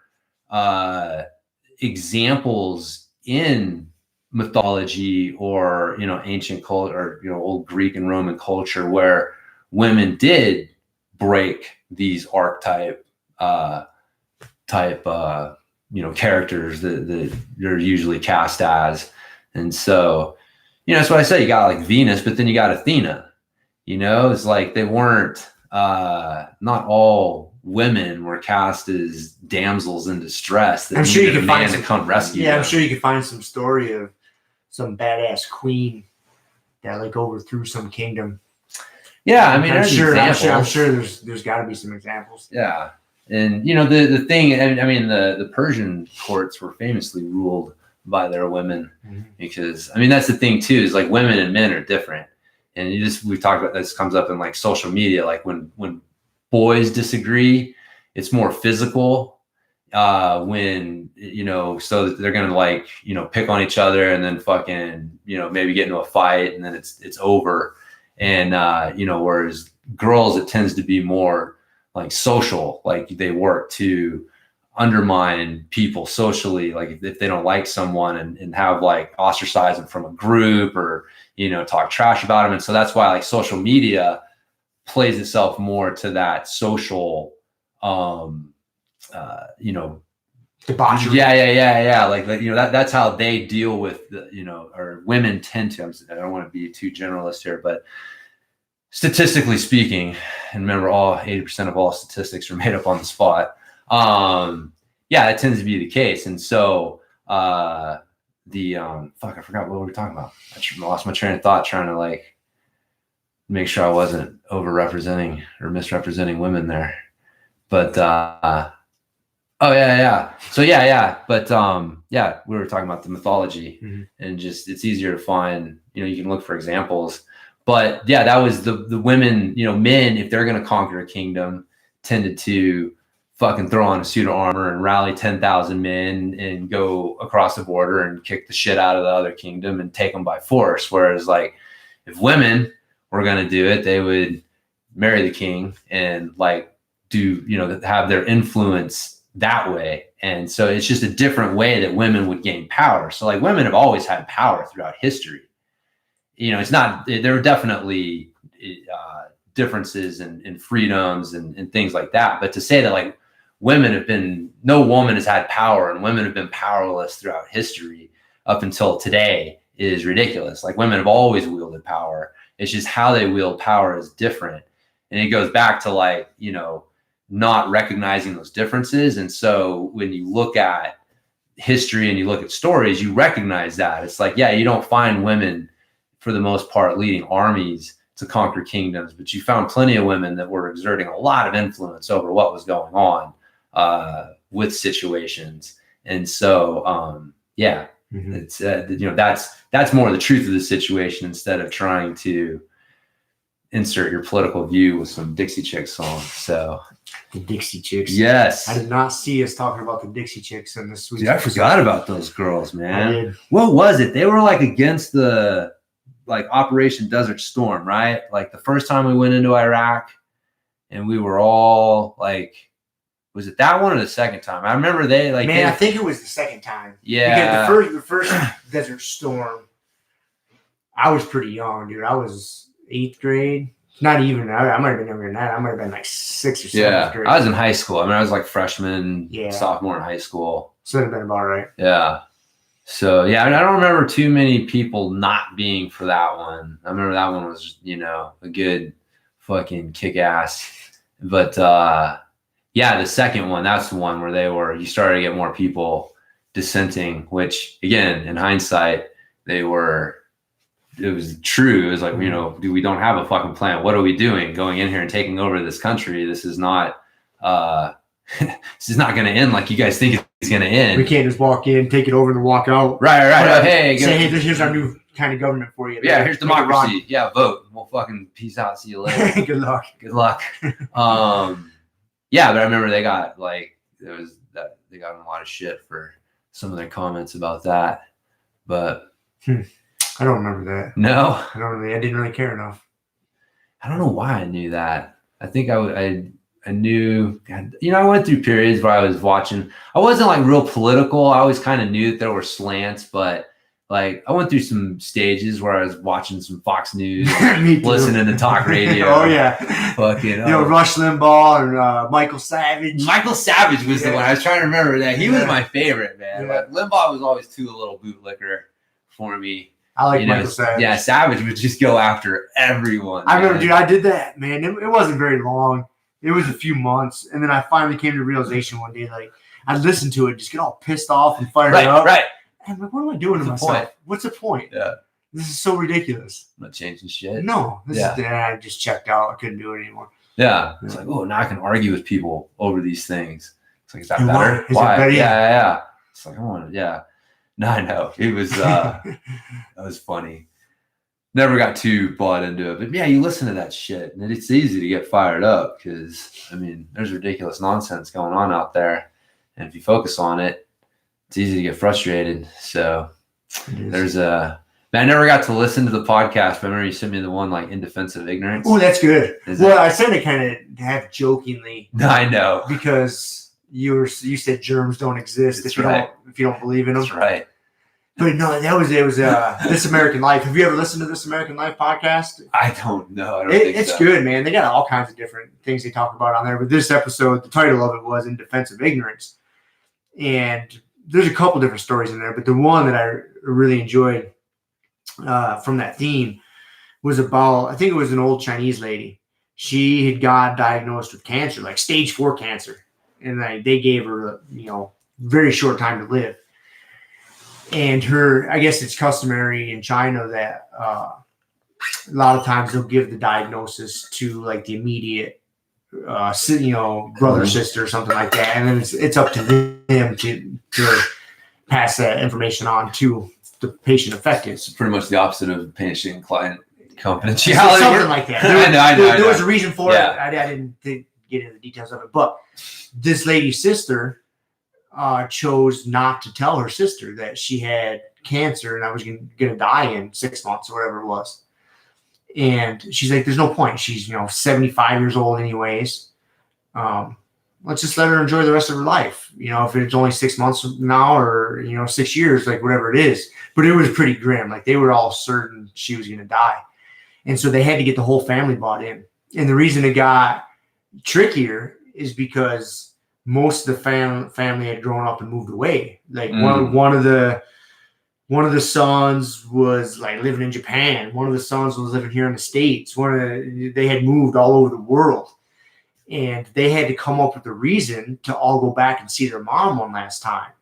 examples in mythology or ancient culture or old Greek and Roman culture where women did break these archetype characters that you're usually cast as. And so that's what I say, you got like Venus, but then you got Athena, You know, it's like they weren't. Not all women were cast as damsels in distress that I'm sure you needed can a find man some, to come rescue Yeah, them. I'm sure you could find some story of some badass queen that like overthrew some kingdom. Yeah, I mean, I'm there's sure examples. there's got to be some examples. Yeah, and you know the thing. I mean, the Persian courts were famously ruled by their women because I mean that's the thing too is like women and men are different, and we've talked about this comes up in like social media. Like when boys disagree, it's more physical. When you know, so they're gonna like you know pick on each other and then fucking you know maybe get into a fight and then it's over. And you know, whereas girls, it tends to be more like social, like they work to undermine people socially, like if they don't like someone and have like ostracize them from a group or you know talk trash about them. And so that's why like social media plays itself more to that social you know Debauchery. yeah like you know that's how they deal with the, you know, or women tend to. I don't want to be too generalist here, but statistically speaking, and remember all 80% of all statistics are made up on the spot. Yeah, that tends to be the case. And so I forgot what we were talking about. I lost my train of thought trying to like make sure I wasn't overrepresenting or misrepresenting women there. But oh yeah. So yeah. But yeah, we were talking about the mythology and just it's easier to find, you know, you can look for examples. But yeah, that was the women, you know, men, if they're going to conquer a kingdom, tended to fucking throw on a suit of armor and rally 10,000 men and go across the border and kick the shit out of the other kingdom and take them by force. Whereas like if women were going to do it, they would marry the king and like do, you know, have their influence that way. And so it's just a different way that women would gain power. So like women have always had power throughout history. You know, it's not, there are definitely differences in freedoms and things like that. But to say that like women have been, no woman has had power and women have been powerless throughout history up until today is ridiculous. Like women have always wielded power. It's just how they wield power is different. And it goes back to like, you know, not recognizing those differences. And so when you look at history and you look at stories, you recognize that. It's like, yeah, you don't find women for the most part leading armies to conquer kingdoms, but you found plenty of women that were exerting a lot of influence over what was going on with situations. And so yeah, it's you know, that's more the truth of the situation instead of trying to insert your political view with some Dixie Chicks song. So the Dixie Chicks. Yes. I did not see us talking about the Dixie Chicks in this week. Dude, I forgot about those girls, man. I did. What was it? They were like against the like Operation Desert Storm, right? Like the first time we went into Iraq and we were all like, was it that one or the second time? I remember they like, man, I think it was the second time. yeah, Because the first Desert Storm, I was pretty young, dude. I was 8th grade. Not even. I might have been younger than that. I might have been like 6th or 7th yeah. grade. I was in high school. I mean, I was like freshman, Yeah. sophomore in high school. So it'd have been about right. Yeah. So yeah, I don't remember too many people not being for that one. I remember that one was, you know, a good fucking kick ass. But yeah, the second one, that's the one where you started to get more people dissenting, which again, in hindsight, it was true. It was like, you know, we don't have a fucking plan. What are we doing going in here and taking over this country? This is not this is not going to end like you guys think it's going to end. We can't just walk in, take it over, and walk out. Right. Oh, hey, say, hey, here's our new kind of government for you. Yeah, here's democracy. Yeah, vote. We'll fucking peace out. See you later. Good luck. Good luck. Yeah, but I remember they got they got in a lot of shit for some of their comments about that. But I don't remember that. no, I didn't really care enough. I don't know why I knew that. I think I knew, you know, I went through periods where I was watching. I wasn't like real political. I always kind of knew that there were slants, but like I went through some stages where I was watching some Fox News, listening to talk radio. Oh yeah, fucking. You know, Rush Limbaugh and Michael Savage. Michael Savage was the one I was trying to remember. That he was Yeah. my favorite, man. Yeah. But Limbaugh was always too a little bootlicker for me. I like You know, Michael Savage. yeah, Savage would just go after everyone. I remember, man. dude, I did that, man. It wasn't very long. It was a few months. And then I finally came to the realization one day, like, I listened to it, just get all pissed off and fired Right, up. right. And I'm like, what am I doing to What's the myself? point? What's the point? Yeah. This is so ridiculous. I'm not changing shit. No. Yeah. I just checked out. I couldn't do it anymore. Yeah. It's like, oh, now I can argue with people over these things. It's like, is that And better? why? Is it better? Yeah. It's like, I want to, yeah. No, I know. It was, that was funny. Never got too bought into it. But yeah, you listen to that shit and it's easy to get fired up because, I mean, there's ridiculous nonsense going on out there. And if you focus on it, it's easy to get frustrated. So there's man, I never got to listen to the podcast, but I remember you sent me the one like In Defense of Ignorance. Oh, that's good. Is Well, it? I said it kind of half jokingly I know. because you said germs don't exist That's if you right. don't believe in them. That's right. But no, it was This American Life. Have you ever listened to This American Life podcast? I don't know. I don't think It's so. good, man. They got all kinds of different things they talk about on there. But this episode, the title of it was In Defense of Ignorance. And there's a couple different stories in there, but the one that I really enjoyed from that theme was about, I think it was an old Chinese lady. She had got diagnosed with cancer, like stage 4 cancer. And they gave her, very short time to live. And I guess it's customary in China that a lot of times they'll give the diagnosis to like the immediate, brother, sister, or something like that. And then it's up to them to pass that information on to the patient affected. It's pretty much the opposite of patient-client So confidentiality. something like that. I know. There was a reason for Yeah. it. I didn't get into the details of it. But this lady's sister chose not to tell her sister that she had cancer and I was going to die in 6 months or whatever it was. And she's like, there's no point. She's, 75 years old anyways. Let's just let her enjoy the rest of her life. If it's only 6 months from now or, 6 years, like whatever it is. But it was pretty grim. Like they were all certain she was going to die. And so they had to get the whole family bought in. And the reason it got trickier is because most of the family had grown up and moved away. Like one of the sons was like living in Japan. One of the sons was living here in the States. They had moved all over the world. And they had to come up with a reason to all go back and see their mom one last time.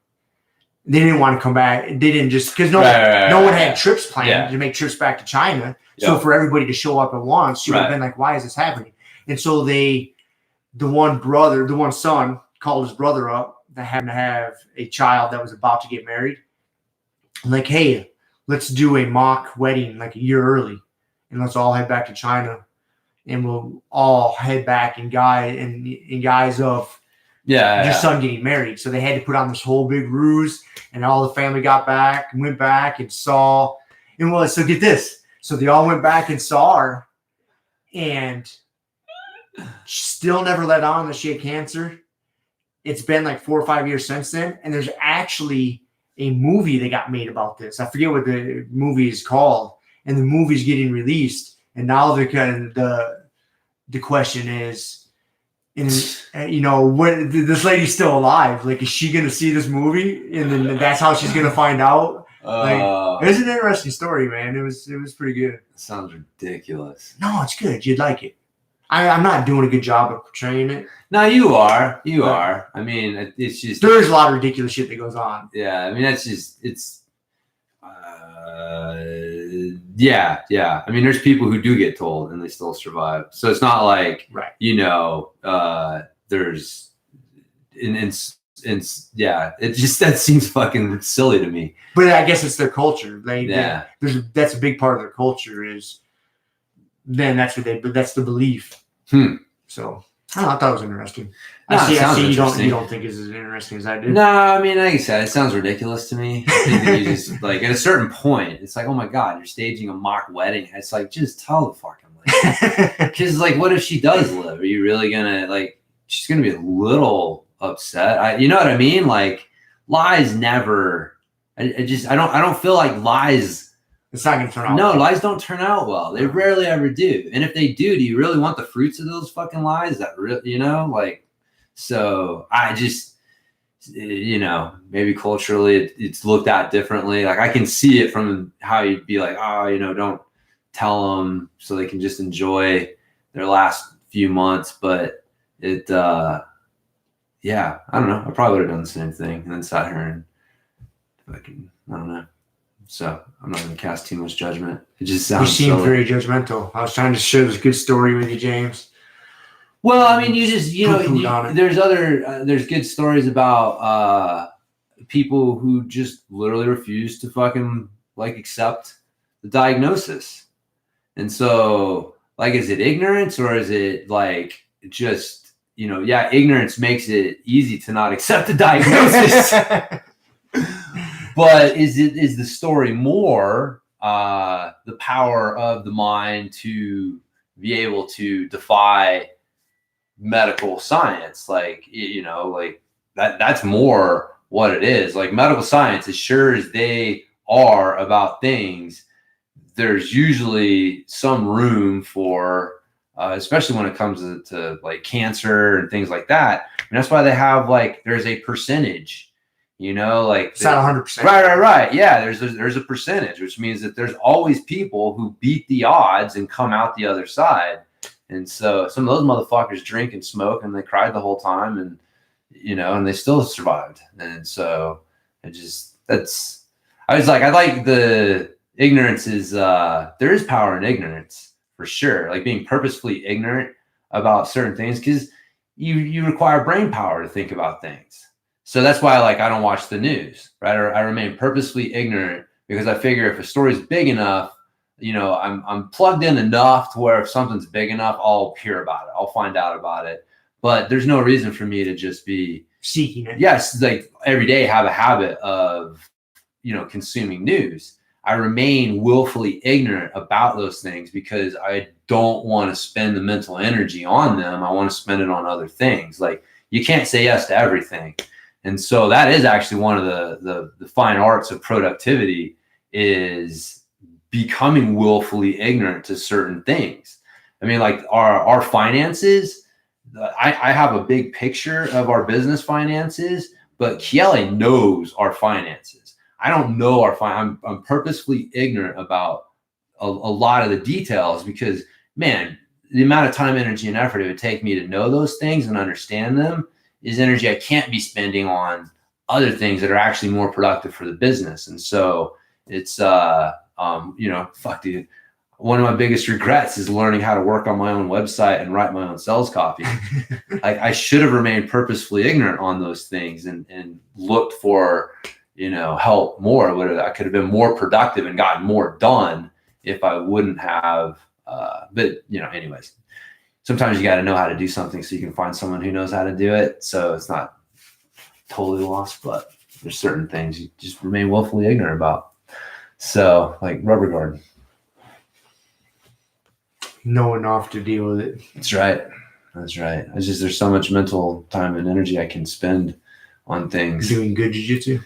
They didn't want to come back. They didn't just because no one had trips planned to make trips back to China. So for everybody to show up at once, she would have been like, "Why is this happening?" And so the one son called his brother up that happened to have a child that was about to get married. Like, hey, let's do a mock wedding like a year early, and let's all head back to China, and we'll all head back in guise of your son getting married. So they had to put on this whole big ruse, and all the family went back and saw. And so get this. So they all went back and saw her, and she still never let on that she had cancer. It's been like 4 or 5 years since then, and there's actually a movie that got made about this. I forget what the movie is called, and the movie's getting released. And now the question is, what this lady's still alive? Like, is she gonna see this movie, and then that's how she's gonna find out? It was an interesting story, man. It was pretty good. Sounds ridiculous. No, it's good. You'd like it. I'm not doing a good job of portraying it. No, you are. You are. I mean, it's just There's a lot of ridiculous shit that goes on. Yeah, I mean it's. Yeah. I mean, there's people who do get told and they still survive. So it's not like there's it just that seems fucking silly to me. But I guess it's their culture. That's a big part of their culture is. Then that's the belief. So I thought it was interesting. No, I see. interesting. You don't think it's as interesting as I did. No, I mean, like I said, it sounds ridiculous to me. I think that you just like at a certain point, it's like, oh my god, you're staging a mock wedding. It's like, just tell the fucking lady. Because like, what if she does live? Are you really gonna like? She's gonna be a little upset. You know what I mean? Like, lies never. I don't feel like lies. It's not going to turn out. No, lies don't turn out well. They rarely ever do. And if they do you really want the fruits of those fucking lies? So you know, maybe culturally it's looked at differently. Like I can see it from how you'd be like, oh, you know, don't tell them so they can just enjoy their last few months. But it, yeah, I don't know. I probably would have done the same thing and then sat here and fucking, I don't know. So I'm not going to cast too much judgment. It just You sounds seem silly. very judgmental. I was trying to share this good story with you, James. Well, I mean, you just, you know, Poo-pooed on it. there's good stories about people who just literally refuse to fucking like accept the diagnosis. And so, like, is it ignorance or is it like just, you know, yeah, ignorance makes it easy to not accept the diagnosis. But is the story more the power of the mind to be able to defy medical science? Like, you know, like that's more what it is. Like medical science, as sure as they are about things, there's usually some room for especially when it comes to like cancer and things like that. And that's why they have like there's a percentage, you know, like It's not 100%. right. Yeah, there's a percentage, which means that there's always people who beat the odds and come out the other side. And so some of those motherfuckers drink and smoke and they cried the whole time, and you know, and they still survived. And so I like the ignorance is there is power in ignorance for sure. Like being purposefully ignorant about certain things, because you require brain power to think about things. So that's why like I don't watch the news, right? Or I remain purposefully ignorant because I figure if a story's big enough, you know, I'm plugged in enough to where if something's big enough, I'll hear about it. I'll find out about it. But there's no reason for me to just be seeking it. Yes, like every day have a habit of, you know, consuming news. I remain willfully ignorant about those things because I don't want to spend the mental energy on them. I want to spend it on other things. Like you can't say yes to everything. And so that is actually one of the fine arts of productivity, is becoming willfully ignorant to certain things. I mean, like our finances, I have a big picture of our business finances, but Kiele knows our finances. I don't know I'm purposefully ignorant about a lot of the details because, man, the amount of time, energy, and effort it would take me to know those things and understand them is energy I can't be spending on other things that are actually more productive for the business. And so it's, you know, fuck, dude. One of my biggest regrets is learning how to work on my own website and write my own sales copy. Like I should have remained purposefully ignorant on those things and looked for, you know, help more. I could have been more productive and gotten more done if I wouldn't have. But you know, anyways, sometimes you got to know how to do something so you can find someone who knows how to do it. So it's not totally lost, but there's certain things you just remain willfully ignorant about. So like rubber guard. Know enough to deal with it. That's right. It's just there's so much mental time and energy I can spend on things. Doing good jiu-jitsu.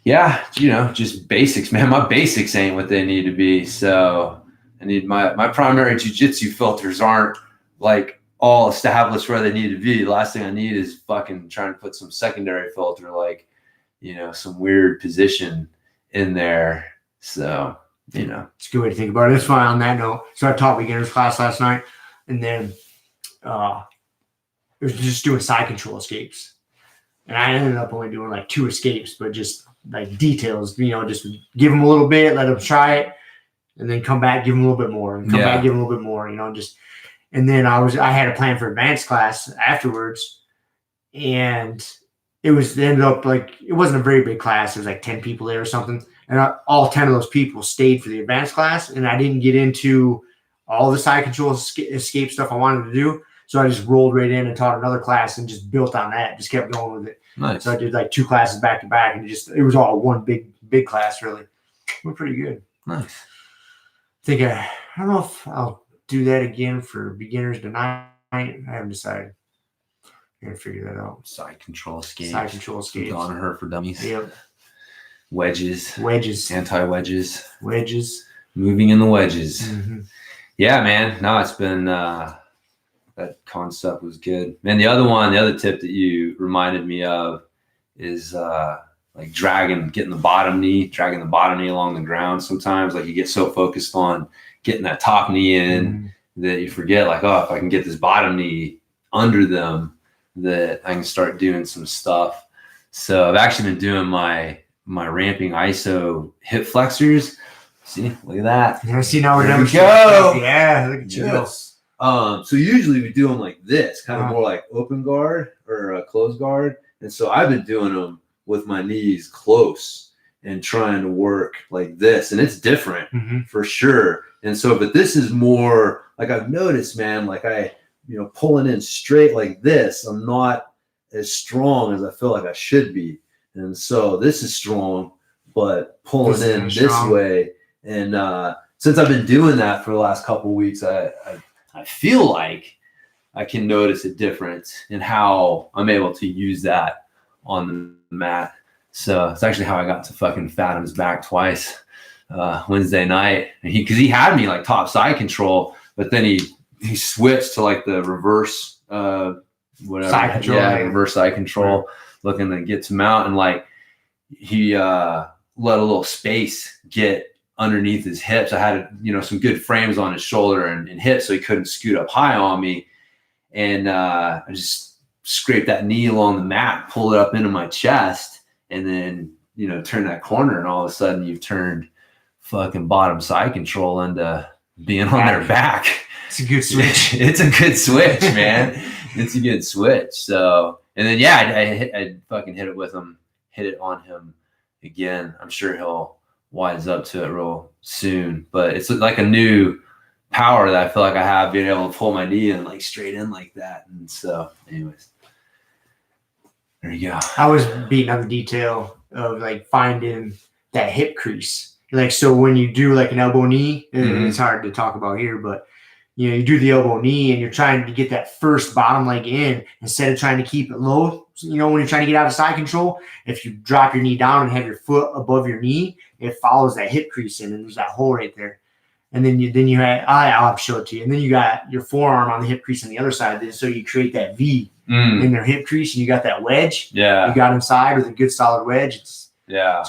Yeah, you know, just basics, man. My basics ain't what they need to be. So I need my primary jiu-jitsu filters aren't like all established where they need to be. The last thing I need is fucking trying to put some secondary filter, like, you know, some weird position in there. So, you know, it's a good way to think about it. It's fine on that note. So I taught beginners class last night, and then it was just doing side control escapes. And I ended up only doing like 2 escapes, but just like details, you know, just give them a little bit, let them try it, and then come back, give them a little bit more, and come back, give them a little bit more, you know, just. And then I had a plan for advanced class afterwards, and it ended up like, it wasn't a very big class. It was like 10 people there or something. And all 10 of those people stayed for the advanced class, and I didn't get into all the side control escape stuff I wanted to do. So I just rolled right in and taught another class and just built on that. Just kept going with it. Nice. So I did like 2 classes back to back, and it was all one big class. Really, we're pretty good. Nice. I don't know if I'll do that again for beginners tonight. I haven't decided. I gotta figure that out. Side control escapes. Danaher for dummies. Yep. Wedges. Anti-wedges. Wedges. Moving in the wedges. Mm-hmm. Yeah, man. No, it's been that concept was good. Man, the other tip that you reminded me of is like getting the bottom knee along the ground. Sometimes like you get so focused on getting that top knee in that you forget like, oh, if I can get this bottom knee under them, that I can start doing some stuff. So I've actually been doing my ramping ISO hip flexors. See, look at that. Yeah, see, now we're There done. we go. Yeah, look at you. Yes. So usually we do them like this, kind of more like open guard or closed guard. And so I've been doing them with my knees close and trying to work like this. And it's different for sure. And so, but this is more like I've noticed, man, like pulling in straight like this, I'm not as strong as I feel like I should be. And so this is strong, but pulling in this way. And since I've been doing that for the last couple of weeks, I feel like I can notice a difference in how I'm able to use that on the mat. So it's actually how I got to fucking Fathom's back twice Wednesday night. Because he had me like top side control, but then he switched to like the reverse whatever side control. Yeah, reverse side control, looking to get to mount, and like he let a little space get underneath his hips. I had some good frames on his shoulder and hips, so he couldn't scoot up high on me. And I just scraped that knee along the mat, pulled it up into my chest, and then turn that corner, and all of a sudden you've turned fucking bottom side control into being on their back. It's a good switch. It's a good switch, man. It's a good switch. So, and then I fucking hit it on him again. I'm sure he'll wise up to it real soon, but it's like a new power that I feel like I have, being able to pull my knee and like straight in like that. And so anyways, there you go. I was beating on the detail of like finding that hip crease. Like, so when you do like an elbow knee, it's hard to talk about here, but you do the elbow knee and you're trying to get that first bottom leg in instead of trying to keep it low. When you're trying to get out of side control, if you drop your knee down and have your foot above your knee, it follows that hip crease in, and there's that hole right there. And then you have, I'll show it to you. And then you got your forearm on the hip crease on the other side. So you create that V in their hip crease, and you got that wedge. Yeah. You got inside with a good solid wedge. It's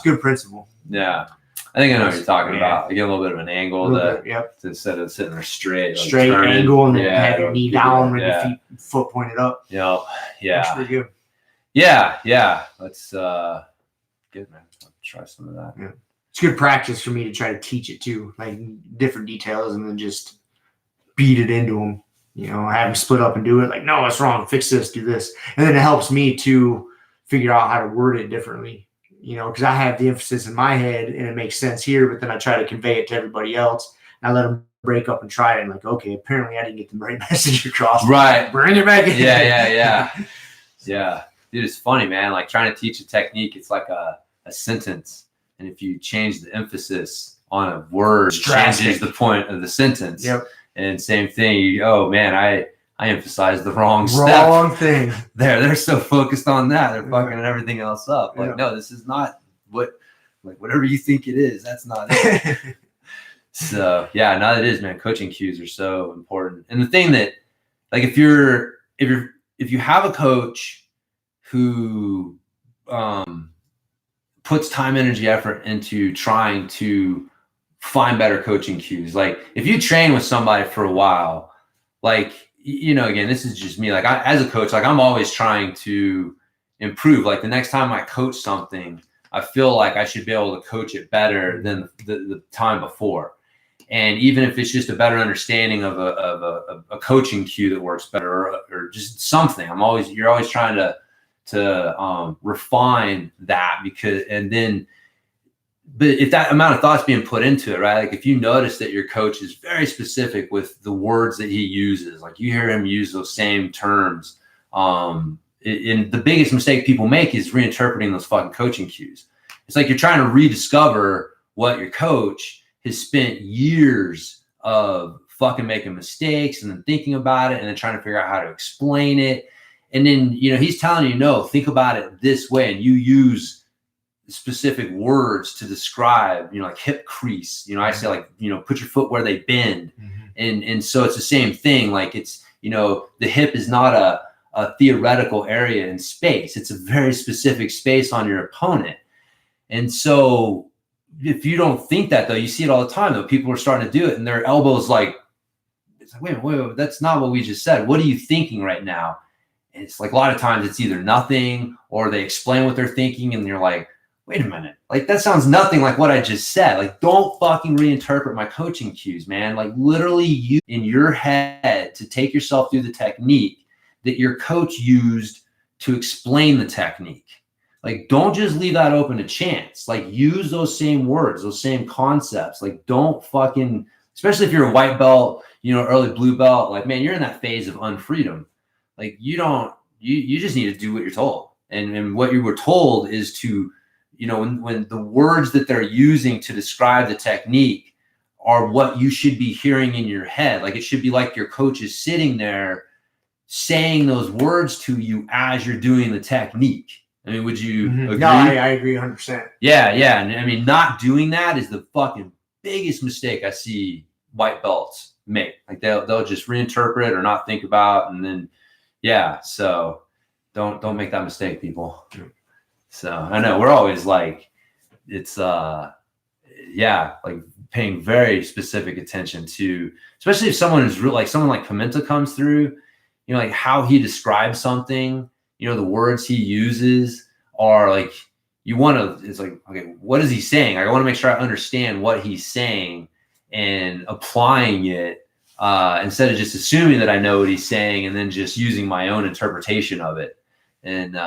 good principle. Yeah. I think I know what you're talking about. You get a little bit of an angle yep. instead of sitting there straight. Like Straight angle, and then have your it'll knee keep down it, with your foot pointed up. Yep. Yeah. That's pretty good. Yeah. Let's good, man. I'll try some of that. Yeah. It's good practice for me to try to teach it too, like different details, and then just beat it into them. Have them split up and do it. Like, no, that's wrong. Fix this, do this. And then it helps me to figure out how to word it differently. Because I have the emphasis in my head and it makes sense here, but then I try to convey it to everybody else. And I let them break up and try it. I'm like, okay, apparently I didn't get the right message across. Right. Bring it back in. Yeah. Dude, it's funny, man. Like trying to teach a technique, it's like a sentence. And if you change the emphasis on a word, it changes the point of the sentence. Yep. And same thing. I emphasized the wrong thing. They're so focused on that. They're fucking everything else up. Like, no, this is not whatever you think it is. That's not it. So no, it is, man. Coaching cues are so important. And the thing that, like, if you have a coach who puts time, energy, effort into trying to find better coaching cues, like if you train with somebody for a while, like, again, this is just me. Like as a coach, like I'm always trying to improve. Like the next time I coach something, I feel like I should be able to coach it better than the time before. And even if it's just a better understanding of a coaching cue that works better or just something, you're always trying to refine that but if that amount of thought's being put into it, right? Like if you notice that your coach is very specific with the words that he uses, like you hear him use those same terms. And the biggest mistake people make is reinterpreting those fucking coaching cues. It's like you're trying to rediscover what your coach has spent years of fucking making mistakes and then thinking about it and then trying to figure out how to explain it. And then, he's telling you, no, think about it this way. And you use specific words to describe, like hip crease, I say like, put your foot where they bend. And so it's the same thing. Like it's, the hip is not a theoretical area in space. It's a very specific space on your opponent. And so if you don't think that, though, you see it all the time, though. People are starting to do it and their elbows like, it's like, wait, that's not what we just said. What are you thinking right now? And it's like a lot of times it's either nothing or they explain what they're thinking and you're like, wait a minute, like that sounds nothing like what I just said. Like, don't fucking reinterpret my coaching cues, man. Like, literally, you in your head to take yourself through the technique that your coach used to explain the technique. Like, don't just leave that open to chance. Like, use those same words, those same concepts. Like, don't fucking, especially if you're a white belt, you know, early blue belt. Like, man, you're in that phase of unfreedom. Like, you just need to do what you're told, and what you were told is to, you know, when the words that they're using to describe the technique are what you should be hearing in your head. Like, it should be like your coach is sitting there saying those words to you as you're doing the technique. I mean, would you agree? No, I agree 100%. Yeah. And I mean, not doing that is the fucking biggest mistake I see white belts make. Like, they'll just reinterpret or not think about, and then, yeah. So don't make that mistake, people. So I know we're always like, it's like paying very specific attention to, especially if someone is real, like someone like Pimenta comes through, you know, like how he describes something, you know, the words he uses are like, you want to, it's like, okay, what is he saying? I want to make sure I understand what he's saying and applying it instead of just assuming that I know what he's saying and then just using my own interpretation of it. And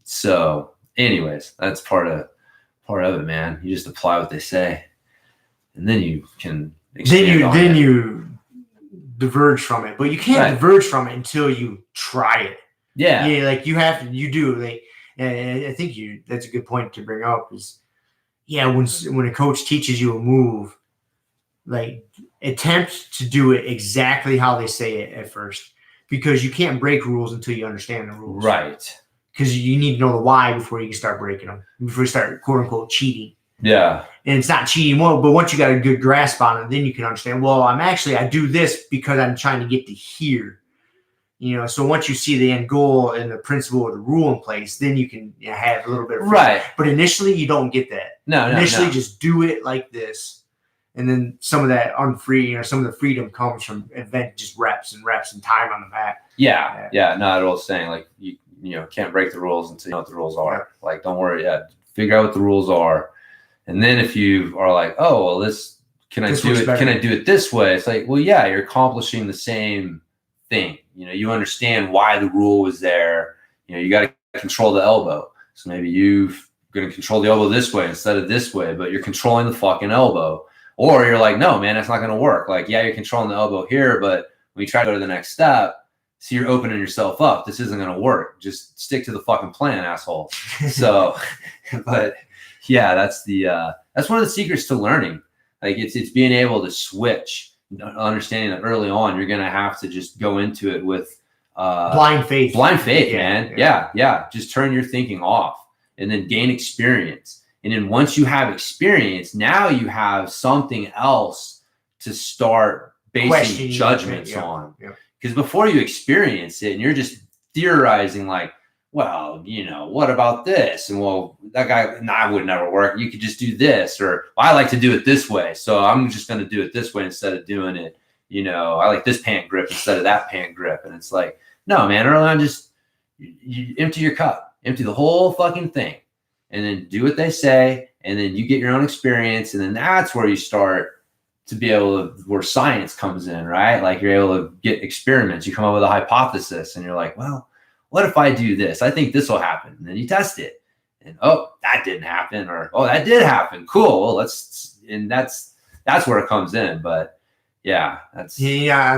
so anyways, that's part of it, man. You just apply what they say, and then you can Then you diverge from it, but you can't diverge from it until you try it. Yeah, like you have to. You do. Like, and I think that's a good point to bring up. Is when a coach teaches you a move, like, attempt to do it exactly how they say it at first, because you can't break rules until you understand the rules. right. Because you need to know the why before you can start breaking them, before you start quote unquote cheating. Yeah. And it's not cheating, well, but once you got a good grasp on it, then you can understand, well, I do this because I'm trying to get to here. You know, so once you see the end goal and the principle or the rule in place, then you can have a little bit of freedom. Right. But initially you don't get that. No. Initially just do it like this. And then some of that some of the freedom comes from just reps and time on the mat. Yeah. Not at all saying like you know, can't break the rules until you know what the rules are. Like, don't worry. Yeah. Figure out what the rules are. And then if you are like, oh, well, can I do it this way? It's like, well, yeah, you're accomplishing the same thing. You know, you understand why the rule was there. You know, you got to control the elbow. So maybe you're going to control the elbow this way instead of this way, but you're controlling the fucking elbow. Or you're like, no, man, that's not going to work. Like, yeah, you're controlling the elbow here, but when you try to go to the next step, so you're opening yourself up. This isn't going to work. Just stick to the fucking plan, asshole. So, but yeah, that's one of the secrets to learning. Like, it's being able to switch, understanding that early on, you're going to have to just go into it with blind faith, man. Yeah. Just turn your thinking off and then gain experience. And then once you have experience, now you have something else to start basing judgments on. Yeah. Because before you experience it and you're just theorizing like, well, you know, what about this? And well, that guy, would never work. You could just do this, or well, I like to do it this way. So I'm just going to do it this way instead of doing it. You know, I like this pant grip instead of that pant grip. And it's like, no, man, early on, just you empty your cup, empty the whole fucking thing, and then do what they say. And then you get your own experience. And then that's where you start to be able to, where science comes in, right? Like, you're able to get experiments. You come up with a hypothesis and you're like, well, what if I do this? I think this will happen. And then you test it and, oh, that didn't happen. Or, oh, that did happen. Cool. Well, that's where it comes in. But yeah, on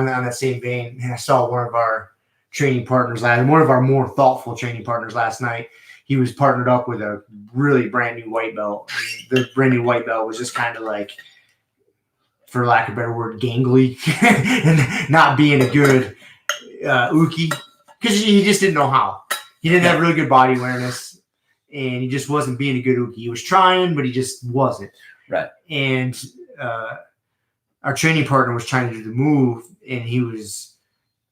that same vein, I saw one of our training partners one of our more thoughtful training partners last night. He was partnered up with a really brand new white belt. The brand new white belt was just kind of like, for lack of a better word, gangly and not being a good uke, because he just didn't know how. He didn't have really good body awareness, and he just wasn't being a good uke. He was trying, but he just wasn't. Right. And our training partner was trying to do the move, and he was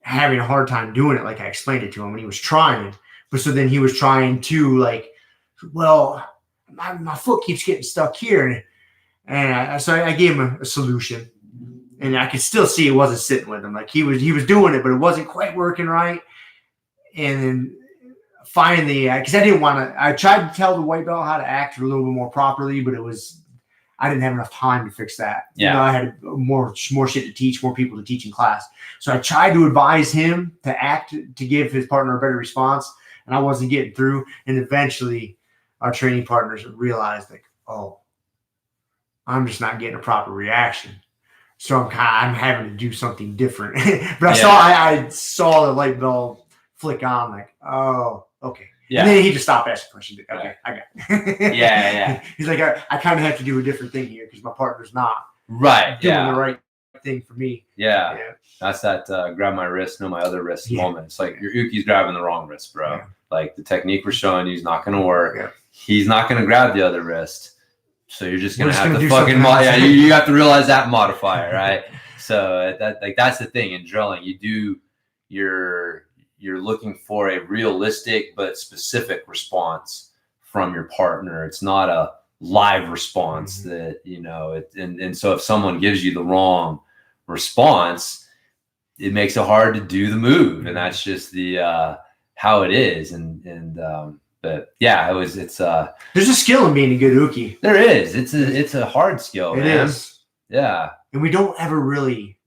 having a hard time doing it like I explained it to him, and he was trying. But so then he was trying to like, well, my foot keeps getting stuck here. And so I gave him a solution. And I could still see it wasn't sitting with him. Like he was doing it, but it wasn't quite working right. And then finally, because I didn't want to, I tried to tell the white belt how to act a little bit more properly, but I didn't have enough time to fix that. Yeah. You know, I had more shit to teach, more people to teach in class. So I tried to advise him to act, to give his partner a better response, and I wasn't getting through. And eventually our training partners realized like, oh, I'm just not getting a proper reaction. So I'm having to do something different. But I saw the light bulb flick on, like, oh, okay. Yeah. And then he just stopped asking questions. Okay, I got it. Yeah. He's like, I kind of have to do a different thing here because my partner's not Right. doing Yeah. the right thing for me. Yeah. That's that grab my wrist, know my other wrist moment. It's like your Uki's grabbing the wrong wrist, bro. Yeah. Like the technique we're showing you is not going to work. Yeah. He's not going to grab the other wrist. So you're just going to have to do fucking, something else. you have to realize that modifier, right? So that's the thing in drilling. You're looking for a realistic but specific response from your partner. It's not a live response that, and so if someone gives you the wrong response, it makes it hard to do the move. And that's just the, how it is. But yeah, it's There's a skill in being a good Uki. there is, it's a hard skill, It man. is. Yeah. And we don't ever really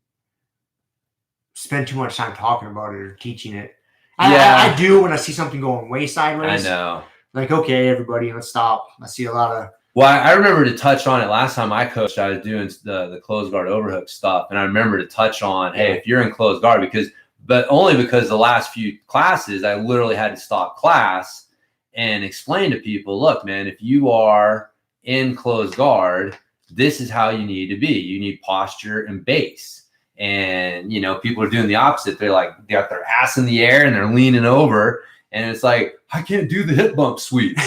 spend too much time talking about it or teaching it. I do when I see something going way I sideways. know. Like, okay, everybody, let's stop. I see a lot of Well, I remember to touch on it last time I coached. I was doing the closed guard overhook stuff, and I remember to touch on, hey, if you're in closed guard, but only because the last few classes I literally had to stop class and explain to people, look, man, if you are in closed guard, this is how you need to be. You need posture and base. And people are doing the opposite. They're like, they got their ass in the air and they're leaning over, and it's like, I can't do the hip bump sweep.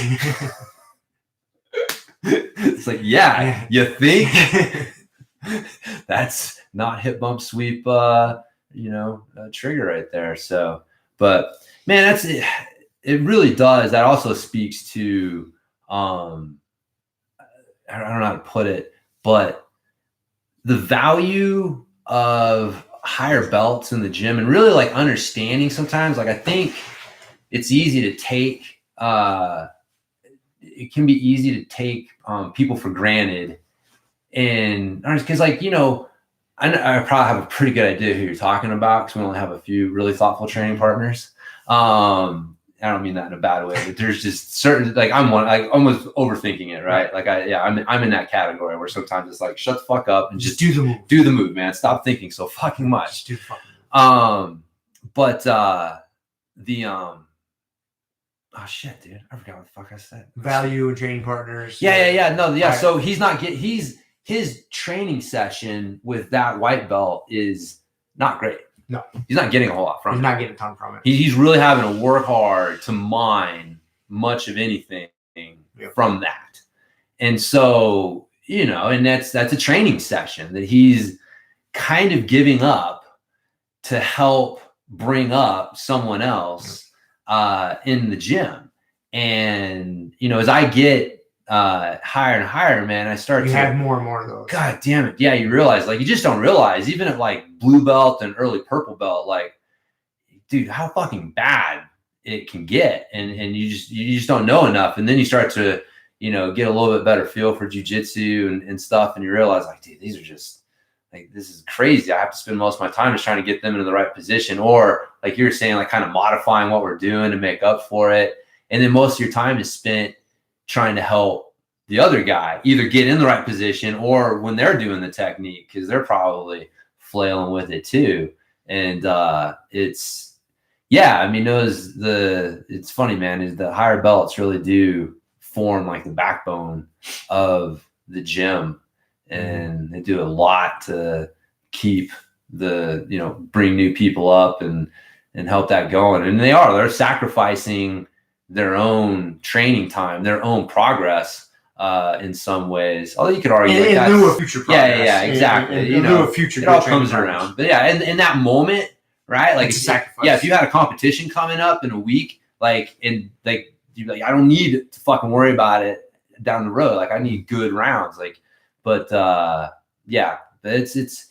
It's like, yeah, you think that's not hip bump sweep, trigger right there. So, but man, that's it. It really does. That also speaks to, I don't know how to put it, but the value of higher belts in the gym and really like understanding sometimes, like I think it's easy to take, it can be easy to take people for granted, and because I probably have a pretty good idea who you're talking about because we only have a few really thoughtful training partners. I don't mean that in a bad way, but there's just certain, like I'm almost overthinking it, right? Like I'm in that category where sometimes it's like, shut the fuck up and just do the move. Do the move, man. Stop thinking so fucking much. Just do the fucking move. Oh shit, dude! I forgot what the fuck I said. Value and training partners. Yeah. So his training session with that white belt is not great. No, he's not getting a whole lot from it. He's not getting a ton from it. He's really having to work hard to mine much of anything from that. And so, and that's a training session that he's kind of giving up to help bring up someone else in the gym. And, as I get higher and higher, man, I start to have more and more of those. God damn it. Yeah, you realize, like, you just don't realize, even at like blue belt and early purple belt, like, dude, how fucking bad it can get. And you just don't know enough. And then you start to, get a little bit better feel for jujitsu and stuff. And you realize, like, dude, these are just like, this is crazy. I have to spend most of my time just trying to get them into the right position, or like you're saying, like kind of modifying what we're doing to make up for it. And then most of your time is spent trying to help the other guy either get in the right position or when they're doing the technique, because they're probably flailing with it too. And it's funny, man, is the higher belts really do form like the backbone of the gym, and they do a lot to keep bring new people up and help that going. And they're sacrificing their own training time, their own progress in some ways. Although you could argue in lieu of future progress. Yeah, exactly. In lieu of future, it all comes around. But yeah, in that moment right? Like, It's a sacrifice. if you had a competition coming up in a week, like, and like, you're like, I don't need to fucking worry about it down the road. Like, I need good rounds. Like, but yeah, it's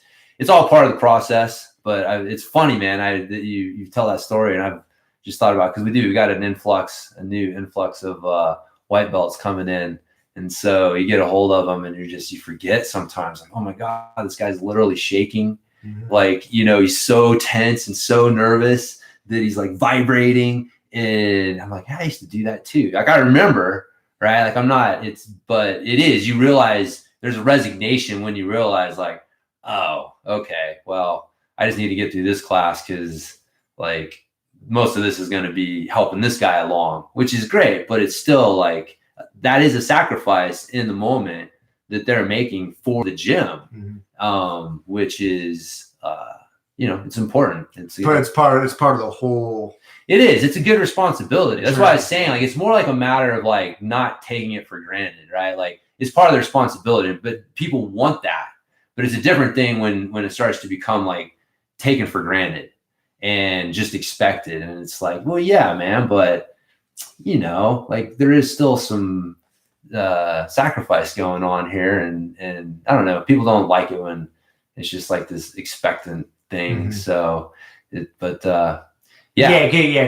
all part of the process. But it's funny, man. You tell that story, and I've just thought about, because we got a new influx of white belts coming in. And so you get a hold of them and you forget sometimes, like, oh my God, this guy's literally shaking. Mhm. Like, he's so tense and so nervous that he's like vibrating. And I'm like, I used to do that too. Like, I remember, right? Like, but it is, you realize there's a resignation when you realize, like, oh, okay, well, I just need to get through this class, because like most of this is going to be helping this guy along, which is great, but it's still like, that is a sacrifice in the moment that they're making for the gym, which is, it's important. But it's part of the whole. It is. It's a good responsibility. That's Right. why I was saying, like, it's more like a matter of like not taking it for granted, right? Like, it's part of the responsibility, but people want that. But it's a different thing when it starts to become like taken for granted and just expected. And it's like, well, yeah, man, but like, there is still some sacrifice going on here, and I don't know, people don't like it when it's just like this expectant thing. So yeah,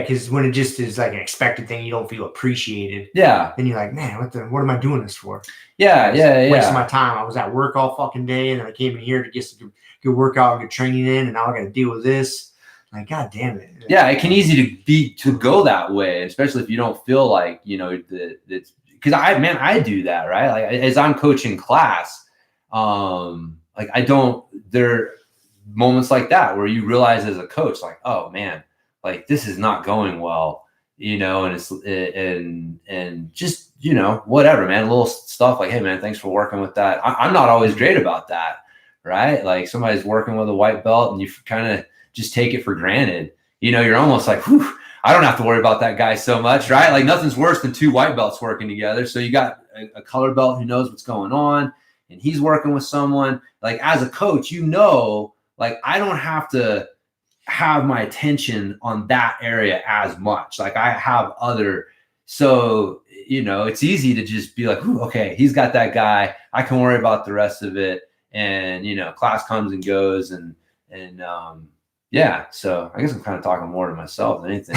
because when it just is like an expected thing, you don't feel appreciated. yeah, Then you're like, man, what am I doing this for? yeah, Wasting my time. I was at work all fucking day, and then I came in here to get some good workout, good training in, and now I got to deal with this. Like, God damn it. Yeah, it can easy to go that way, especially if you don't feel like, that's because I do that, right? Like, as I'm coaching class, like, there are moments like that where you realize as a coach, like, oh man, like, this is not going well, and it's, and just, whatever, man, little stuff like, hey man, thanks for working with that. I'm not always great about that, right? Like, somebody's working with a white belt and you kind of just take it for granted. You're almost like, whew, I don't have to worry about that guy so much, right? Like, nothing's worse than two white belts working together. So you got a color belt who knows what's going on, and he's working with someone. Like, as a coach, like, I don't have to have my attention on that area as much. Like, I have so, it's easy to just be like, ooh, okay, he's got that guy. I can worry about the rest of it. And, class comes and goes, and yeah, so I guess I'm kind of talking more to myself than anything.